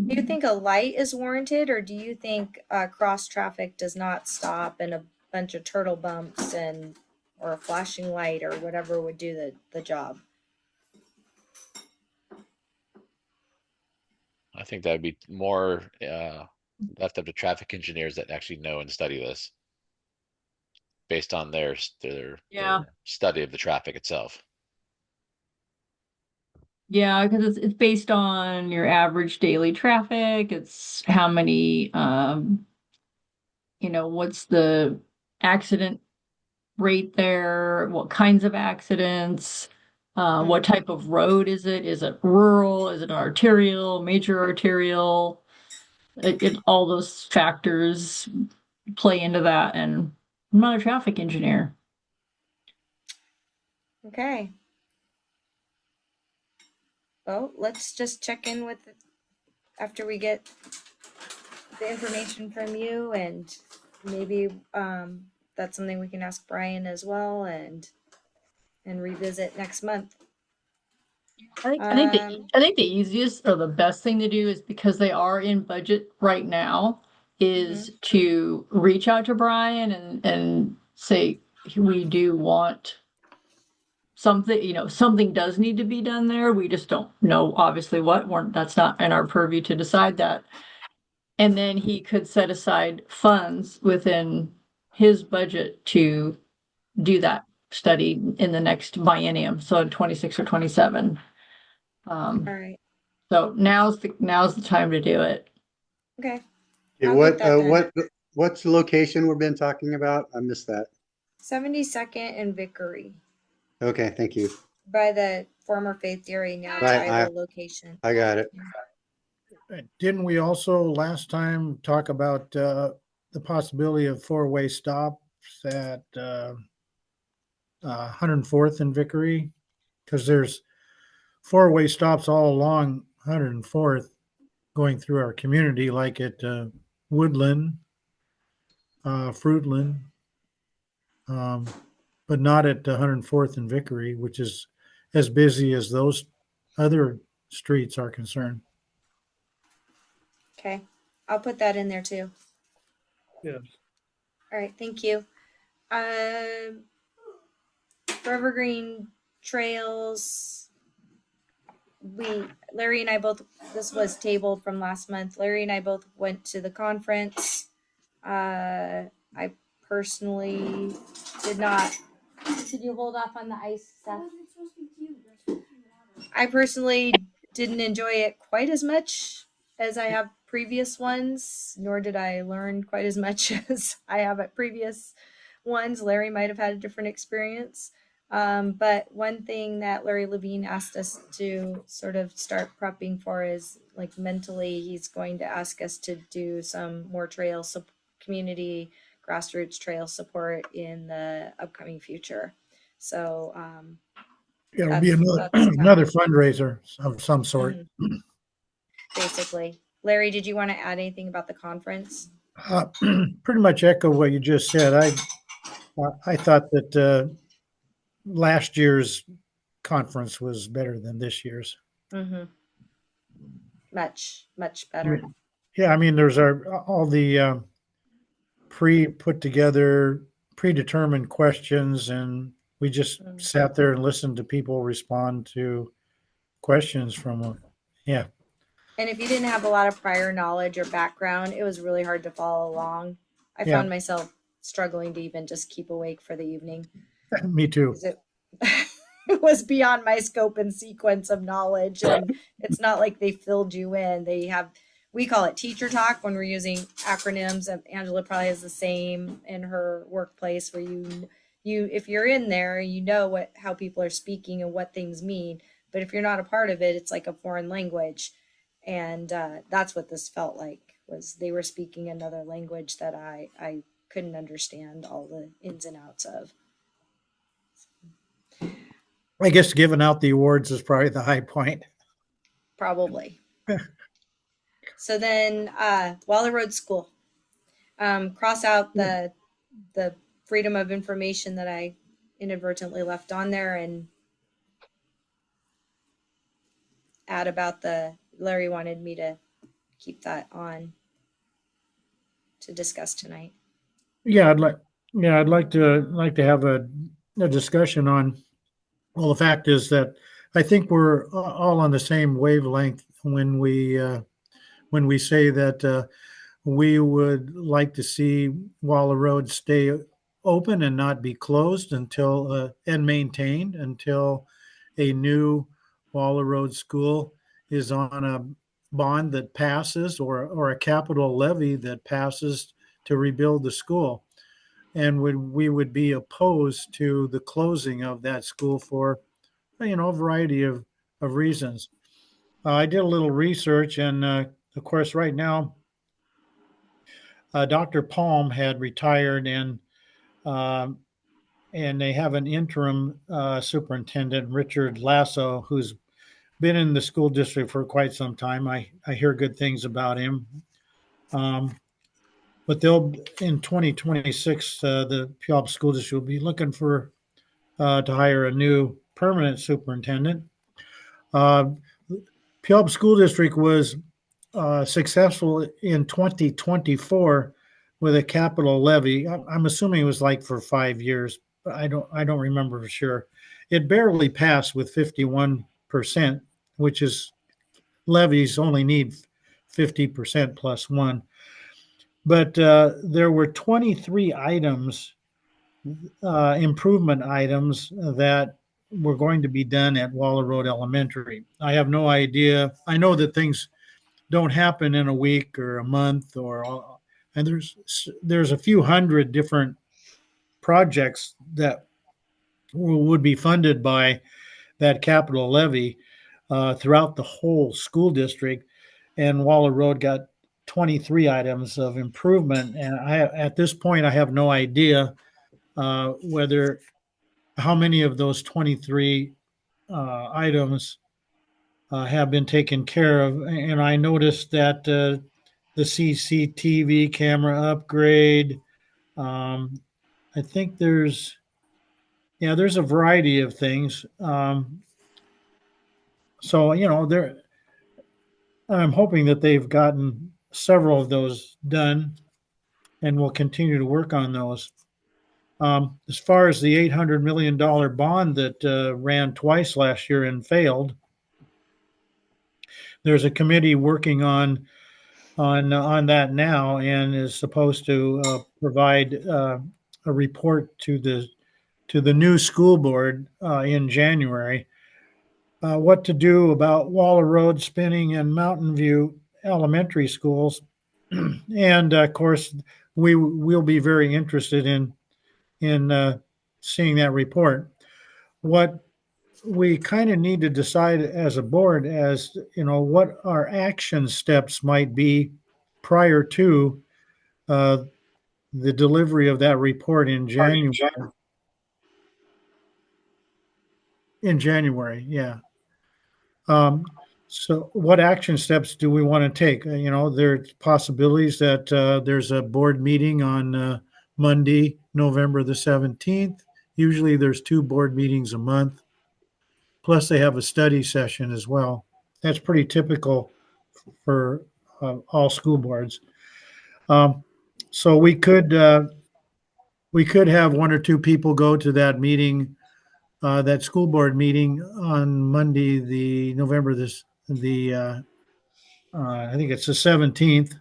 you think a light is warranted, or do you think cross traffic does not stop and a bunch of turtle bumps or a flashing light or whatever would do the job? I think that would be more left up to traffic engineers that actually know and study this based on their study of the traffic itself. Yeah, because it's based on your average daily traffic. It's how many, what's the accident rate there? What kinds of accidents? What type of road is it? Is it rural? Is it arterial, major arterial? All those factors play into that, and I'm not a traffic engineer. Okay. Well, let's just check in with after we get the information from you, and maybe that's something we can ask Brian as well, and revisit next month. I think the easiest or the best thing to do is, because they are in budget right now, is to reach out to Brian and say, we do want something, something does need to be done there. We just don't know obviously what. That's not in our purview to decide that. And then he could set aside funds within his budget to do that study in the next biennium, so in 26 or 27. All right. So now's the time to do it. Okay. What's the location we've been talking about? I missed that. 72nd and Vickery, Okay, thank you. by the former Faith Dairy, now Right, Tyler location. I got it. Didn't we also last time talk about the possibility of four-way stops at 104th and Vickery? Because there's four-way stops all along 104th going through our community, like at Woodland, Fruitland, but not at 104th and Vickery, which is as busy as those other streets are concerned. Okay. I'll put that in there too. Yes. All right. Thank you. Forever Green Trails. Larry and I both, this was tabled from last month. Larry and I both went to the conference. I personally did not. Did you hold off on the ice stuff? I personally didn't enjoy it quite as much as I have previous ones, nor did I learn quite as much as I have at previous ones. Larry might have had a different experience. But one thing that Larry Levine asked us to sort of start prepping for is, like, mentally, he's going to ask us to do some more community grassroots trail support in the upcoming future. So It'll be another That's another fundraiser of some sort. basically. Larry, did you want to add anything about the conference? Pretty much echo what you just said. I thought that last year's conference was better than this year's. Much, much I better. mean, yeah, I mean, there's all the put together, predetermined questions, and we just sat there and listened to people respond to questions from them. Yeah. And if you didn't have a lot of prior knowledge or background, it was really hard to follow along. I Yeah. found myself struggling to even just keep awake for the evening. Me too. 'Cause it was beyond my scope and sequence of knowledge. And it's not like they filled you in. We call it teacher talk when we're using acronyms. And Angela probably has the same in her workplace where if you're in there, you know how people are speaking and what things mean. But if you're not a part of it, it's like a foreign language. And that's what this felt like, was they were speaking another language that I couldn't understand all the ins and outs of. I guess giving out the awards is probably the high point. Probably. So then Waller Road School. Cross out the freedom of information that I inadvertently left on there and add about Larry wanted me to keep that on to discuss tonight. Yeah, I'd like to have a discussion on. Well, the fact is that I think we're all on the same wavelength when we say that we would like to see Waller Road stay open and not be closed until and maintained until a new Waller Road school is on a bond that passes or a capital levy that passes to rebuild the school. And we would be opposed to the closing of that school for, a variety of reasons. I did a little research, and of course, right now, Dr. Palm had retired, and they have an interim superintendent, Richard Lasso, who's been in the school district for quite some time. I hear good things about him. But they'll in 2026, the Puyallup School District will be looking for to hire a new permanent superintendent. Puyallup School District was successful in 2024 with a capital levy. I'm assuming it was like for 5 years, but I don't remember for sure. It barely passed with 51%, which is levies only need 50% plus one. But there were 23 items, improvement items that were going to be done at Waller Road Elementary. I have no idea. I know that things don't happen in a week or a month, and there's a few hundred different projects that would be funded by that capital levy throughout the whole school district, and Waller Road got 23 items of improvement. And at this point, I have no idea how many of those 23 items have been taken care of. And I noticed that the CCTV camera upgrade, I think there's a variety of things. So, I'm hoping that they've gotten several of those done and will continue to work on those. As far as the $800 million bond that ran twice last year and failed, there's a committee working on that now and is supposed to provide a report to the new school board in January. What to do about Waller Road, Spinning, and Mountain View elementary schools, and of course, we'll be very interested in seeing that report. What we kind of need to decide as a board, as what our action steps might be prior to the delivery of that report in January. In January, yeah. So what action steps do we want to take? There's possibilities that there's a board meeting on Monday, November the 17th. Usually there's 2 board meetings a month. Plus they have a study session as well. That's pretty typical for all school boards. So we could have 1 or 2 people go to that meeting, that school board meeting on Monday, the November this the I think it's the 17th,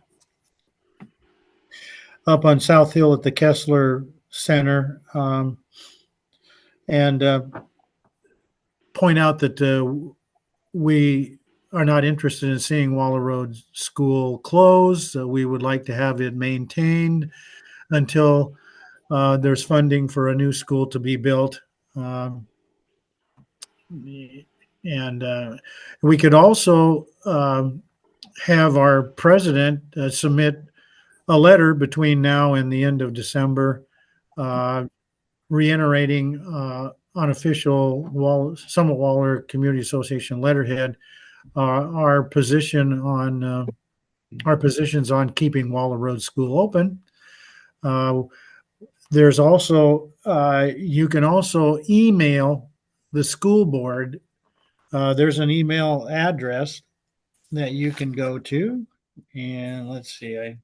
up on South Hill at the Kessler Center, and point out that we are not interested in seeing Waller Road School closed. We would like to have it maintained until there's funding for a new school to be built. And we could also have our president submit a letter between now and the end of December, reiterating unofficial Summit Waller Community Association letterhead our positions on keeping Waller Road School open. There's also you can also email the school board. There's an email address that you can go to, and let's see,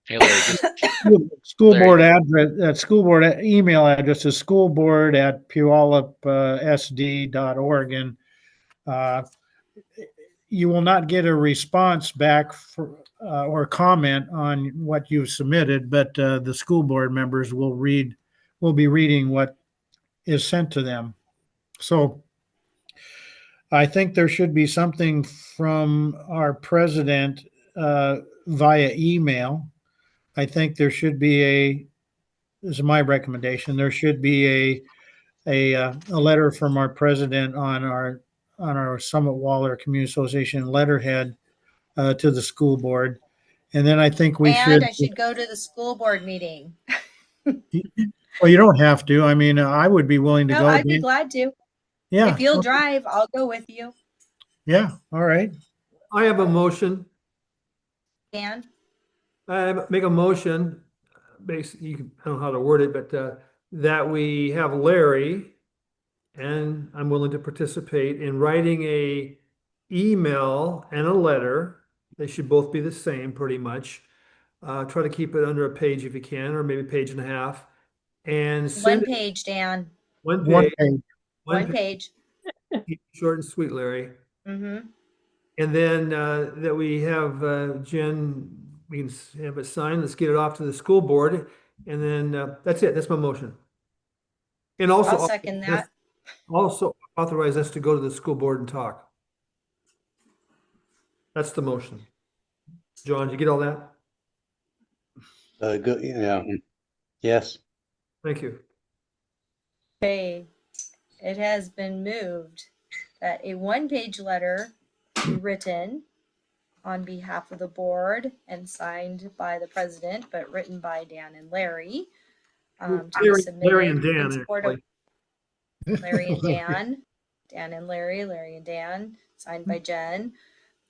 Hey, Larry, just school Larry. board address. That school board email address is schoolboard@puyallup.sd.org, and you will not get a response back or comment on what you've submitted, but the school board members will be reading what is sent to them. So I think there should be something from our president via email. I think there should be this is my recommendation. There should be a letter from our president on our Summit Waller Community Association letterhead to the school board, and then I think we And should. I should go to the school board meeting. Well, you don't have to. I mean, I would be willing to No, go. I'd be glad to. Yeah. If you'll Okay. drive, I'll go with you. Yeah. All right. I have a motion. Dan? I make a motion, basically, I don't know how to word it, but that we have Larry, and I'm willing to participate in writing a email and a letter. They should both be the same, pretty much. Try to keep it under a page if you can, or maybe a page and a half. And One send it page, Dan. one One page, page. One page. short and sweet, Larry. Mm-hmm. And then that we have Jen, we can have it signed. Let's get it off to the school board. And then that's it. That's my motion. And also, I'll second that. also authorize us to go to the school board and talk. That's the motion. John, did you get all that? Good, yeah. Yes. Thank you. Okay. It has been moved that a one-page letter be written on behalf of the board and signed by the president, but written by Dan and Larry. To be submitted Larry and Dan, in support of actually. Larry and Dan, Dan and Larry and Dan, signed by Jen,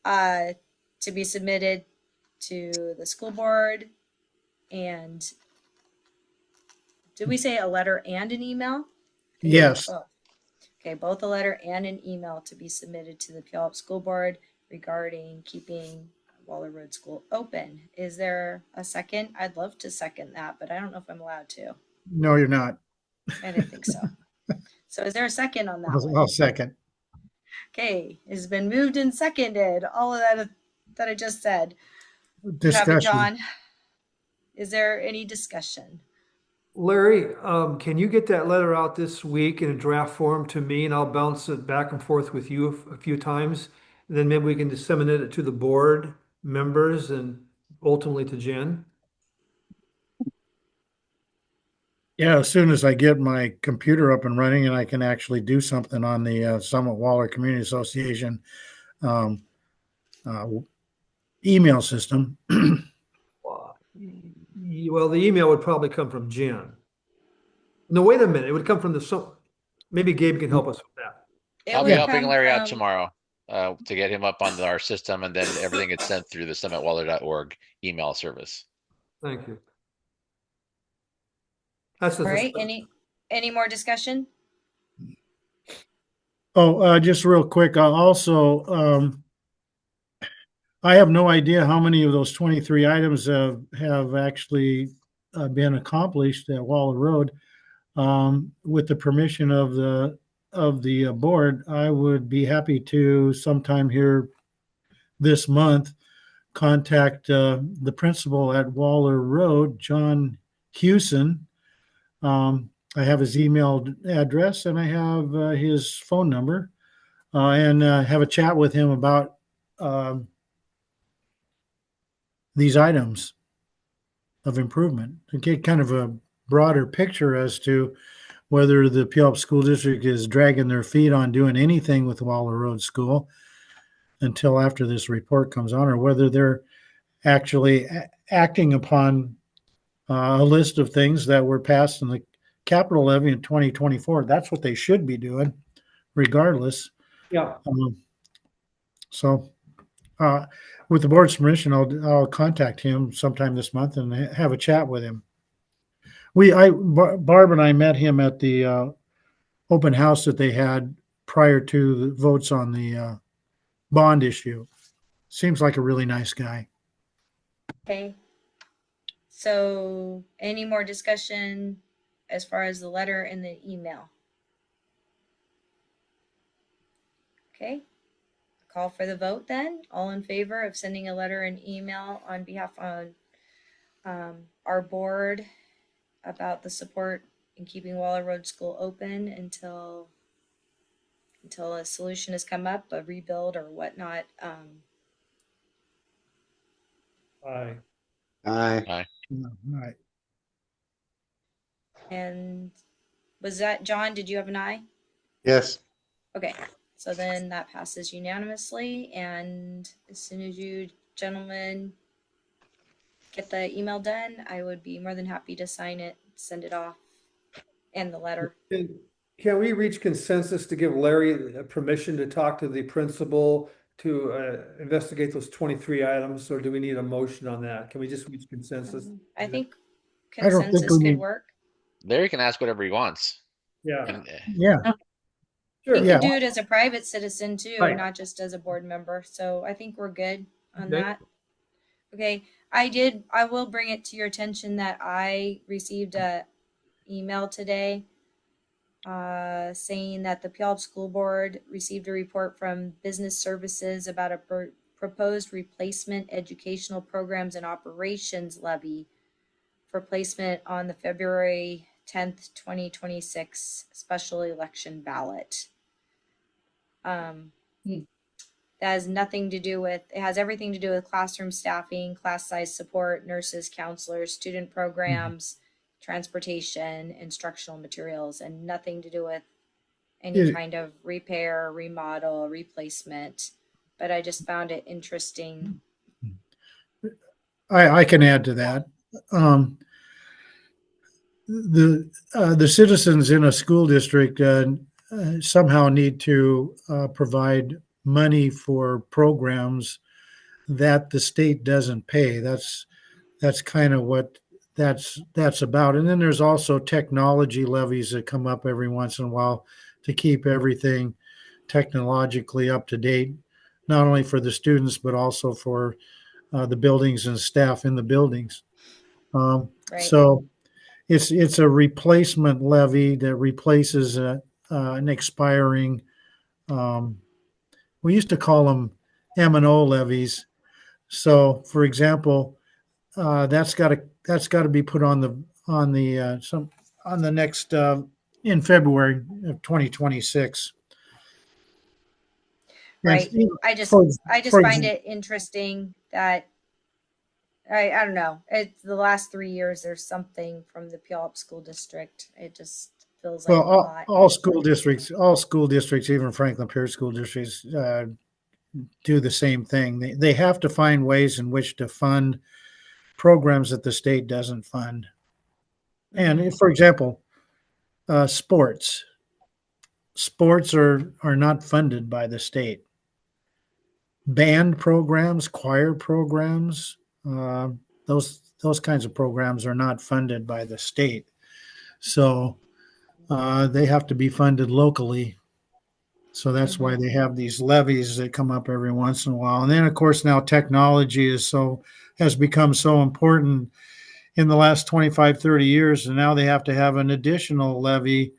to be submitted to the school board. And did we say a letter and an email? Yes. Both. Okay, both a letter and an email to be submitted to the Puyallup School Board regarding keeping Waller Road School open. Is there a second? I'd love to second that, but I don't know if I'm allowed to. No, you're not. I didn't think so. So is there a second on that I'll one? second. Okay, it's been moved and seconded. All of that I just said. Discussion. John, is there any discussion? Larry, can you get that letter out this week in a draft form to me, and I'll bounce it back and forth with you a few times. And then maybe we can disseminate it to the board members and ultimately to Jen. Yeah, as soon as I get my computer up and running and I can actually do something on the Summit Waller Community Association email system. Well, well, the email would probably come from Jen. No, wait a minute. It would come from maybe Gabe can help us with that. It I'll be would helping come Larry out from, tomorrow to get him up on our system, and then everything gets sent through the summitwaller.org email service. Thank you. That's all just right, any more discussion? Oh, just real quick. I have no idea how many of those 23 items have actually been accomplished at Waller Road. With the permission of the board, I would be happy to sometime here this month contact the principal at Waller Road, John Hewson. I have his email address and I have his phone number, and have a chat with him about these items of improvement to get kind of a broader picture as to whether the Puyallup School District is dragging their feet on doing anything with Waller Road School until after this report comes on, or whether they're actually acting upon a list of things that were passed in the capital levy in 2024. That's what they should be doing, regardless. Yeah. So, with the board's permission, I'll contact him sometime this month and have a chat with him. Barb and I met him at the open house that they had prior to the votes on the bond issue. Seems like a really nice guy. Okay. So any more discussion as far as the letter and the email? Okay. Call for the vote then. All in favor of sending a letter and email on behalf of our board about the support in keeping Waller Road School open until a solution has come up, a rebuild or whatnot. Aye. Aye. All right. And was that John? Did you have an aye? Yes. Okay. So then that passes unanimously. And as soon as you gentlemen get the email done, I would be more than happy to sign it, send it off, and the letter. Can we reach consensus to give Larry permission to talk to the principal to investigate those 23 items, or do we need a motion on that? Can we just reach consensus? I think I don't think consensus we could need- work. Larry can ask whatever he wants. Yeah, And Yeah. sure. He Yeah. could do it as a private citizen too, Right. not just as a board member. So I think we're good on Okay. that. Okay. I will bring it to your attention that I received a email today saying that the Puyallup School Board received a report from Business Services about a proposed replacement educational programs and operations levy for placement on the February 10th, 2026 special election ballot. That has nothing to do with, it has everything to do with classroom staffing, class size support, nurses, counselors, student programs, transportation, instructional materials, and nothing to do with any Yeah. kind of repair, remodel, replacement. But I just found it interesting. I can add to that. The citizens in a school district somehow need to provide money for programs that the state doesn't pay. That's kind of what that's about. And then there's also technology levies that come up every once in a while to keep everything technologically up to date, not only for the students but also for the buildings and staff in the buildings. Right. So it's a replacement levy that replaces an expiring. We used to call them M&O levies. So, for example, that's got to be put on the next in February of 2026. Right. And, I just for find it interesting that I don't know. It's the last 3 years there's something from the Puyallup School District. It just feels like well, a lot. all school districts, even Franklin Pierce school districts, do the same thing. They have to find ways in which to fund programs that the state doesn't fund. And for example, sports. Sports are not funded by the state. Band programs, choir programs, those kinds of programs are not funded by the state. So they have to be funded locally. So that's why they have these levies that come up every once in a while. And then of course now technology has become so important in the last 25, 30 years. And now they have to have an additional levy,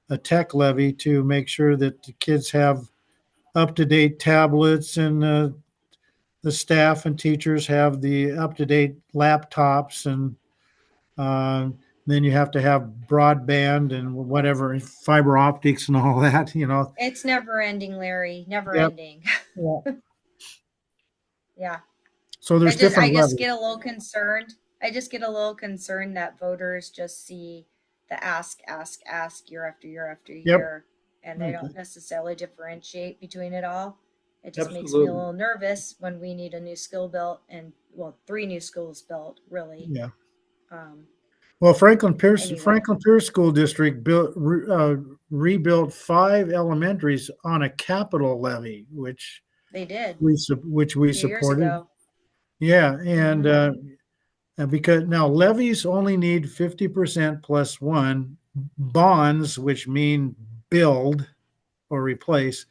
a tech levy, to make sure that the kids have up-to-date tablets, and the staff and teachers have the up-to-date laptops, and then you have to have broadband and whatever, fiber optics and all that, It's never ending, Larry. Never Yep. ending. Yeah. Yeah. So there's I different just levels. get a little concerned. I just get a little concerned that voters just see the ask year after year after year, and they don't necessarily differentiate between it all. It just makes me a Absolutely. little nervous when we need a new school built, and well, 3 new schools built, really. Yeah. Um, Well, Franklin Pierce Anyway. School District rebuilt 5 elementaries on a capital levy, which they did we a few years supported. ago. Yeah, and because now levies only need 50% plus one. Bonds, which mean build or replace,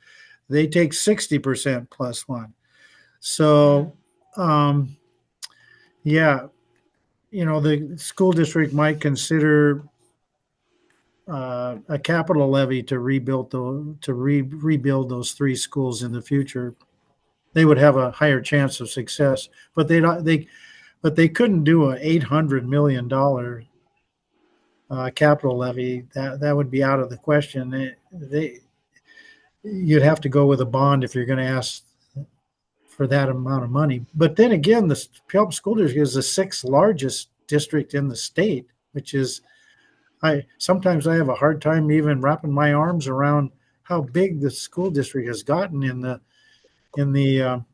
they take 60% plus one. So, yeah, the school district might consider a capital levy to rebuild those 3 schools in the future. They would have a higher chance of success, but they couldn't do a $800 million capital levy. That would be out of the question. You'd have to go with a bond if you're going to ask for that amount of money. But then again, the Puyallup School District is the 6th largest district in the state, which is sometimes I have a hard time even wrapping my arms around how big the school district has gotten in the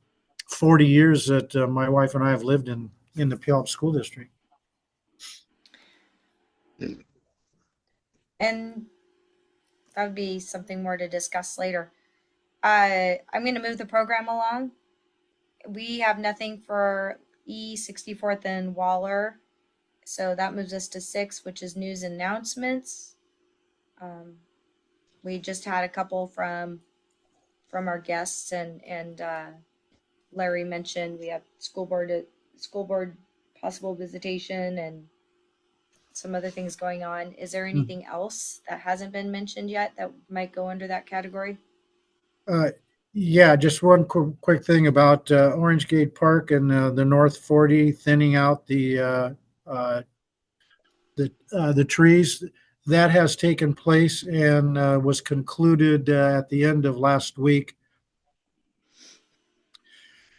40 years that my wife and I have lived in the Puyallup School District. And that would be something more to discuss later. I'm going to move the program along. We have nothing for E64th and Waller, so that moves us to 6, which is news and announcements. We just had a couple from our guests, and Larry mentioned we have school board possible visitation and some other things going on. Is there anything else that hasn't been mentioned yet that might go under that category? Yeah, just one quick thing about Orange Gate Park and the North 40 thinning out the trees. That has taken place and was concluded at the end of last week.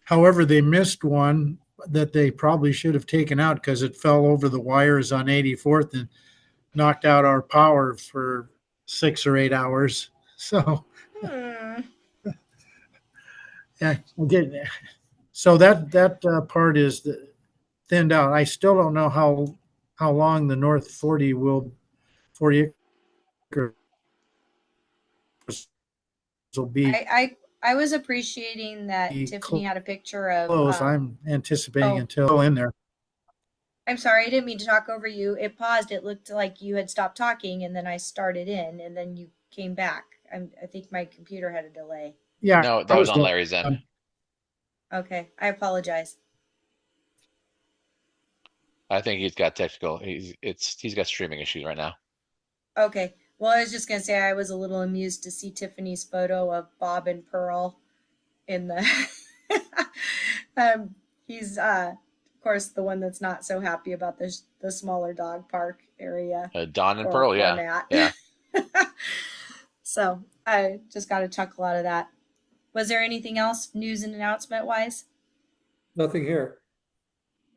However, they missed one that they probably should have taken out because it fell over the wires on 84th and knocked out our power for 6 or 8 hours. So, yeah, so that part is thinned out. I still don't know how long the North 40 acres will be. I was appreciating that Tiffany had a picture of. I'm anticipating until in there. I'm sorry, I didn't mean to talk over you. It paused. It looked like you had stopped talking, and then I started in, and then you came back. I think my computer had a delay. Yeah, No, that was on Larry's end. Okay, I apologize. I think he's got technical. He's got streaming issues right now. Okay. Well, I was just gonna say I was a little amused to see Tiffany's photo of Bob and Pearl in the. He's of course the one that's not so happy about the smaller dog park area. Don and Pearl, yeah. So I just got a chuckle out of that. Was there anything else news and announcement wise? Nothing here.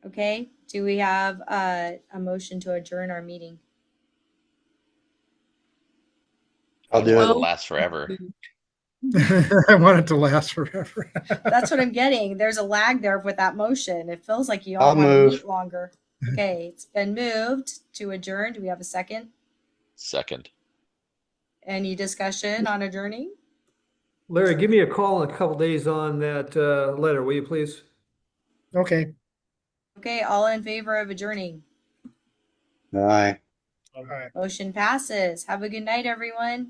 Okay. Do we have a motion to adjourn our meeting? I'll do It it. lasts forever. I want it to last forever. That's what I'm getting. There's a lag there with that motion. It feels like you all I'll want to move. meet longer. Okay, it's been moved to adjourn. Do we have a second? Second. Any discussion on adjourning? Larry, give me a call in a couple days on that letter, will you please? Okay. Okay, all in favor of adjourning. Aye. All right. Motion passes. Have a good night, everyone.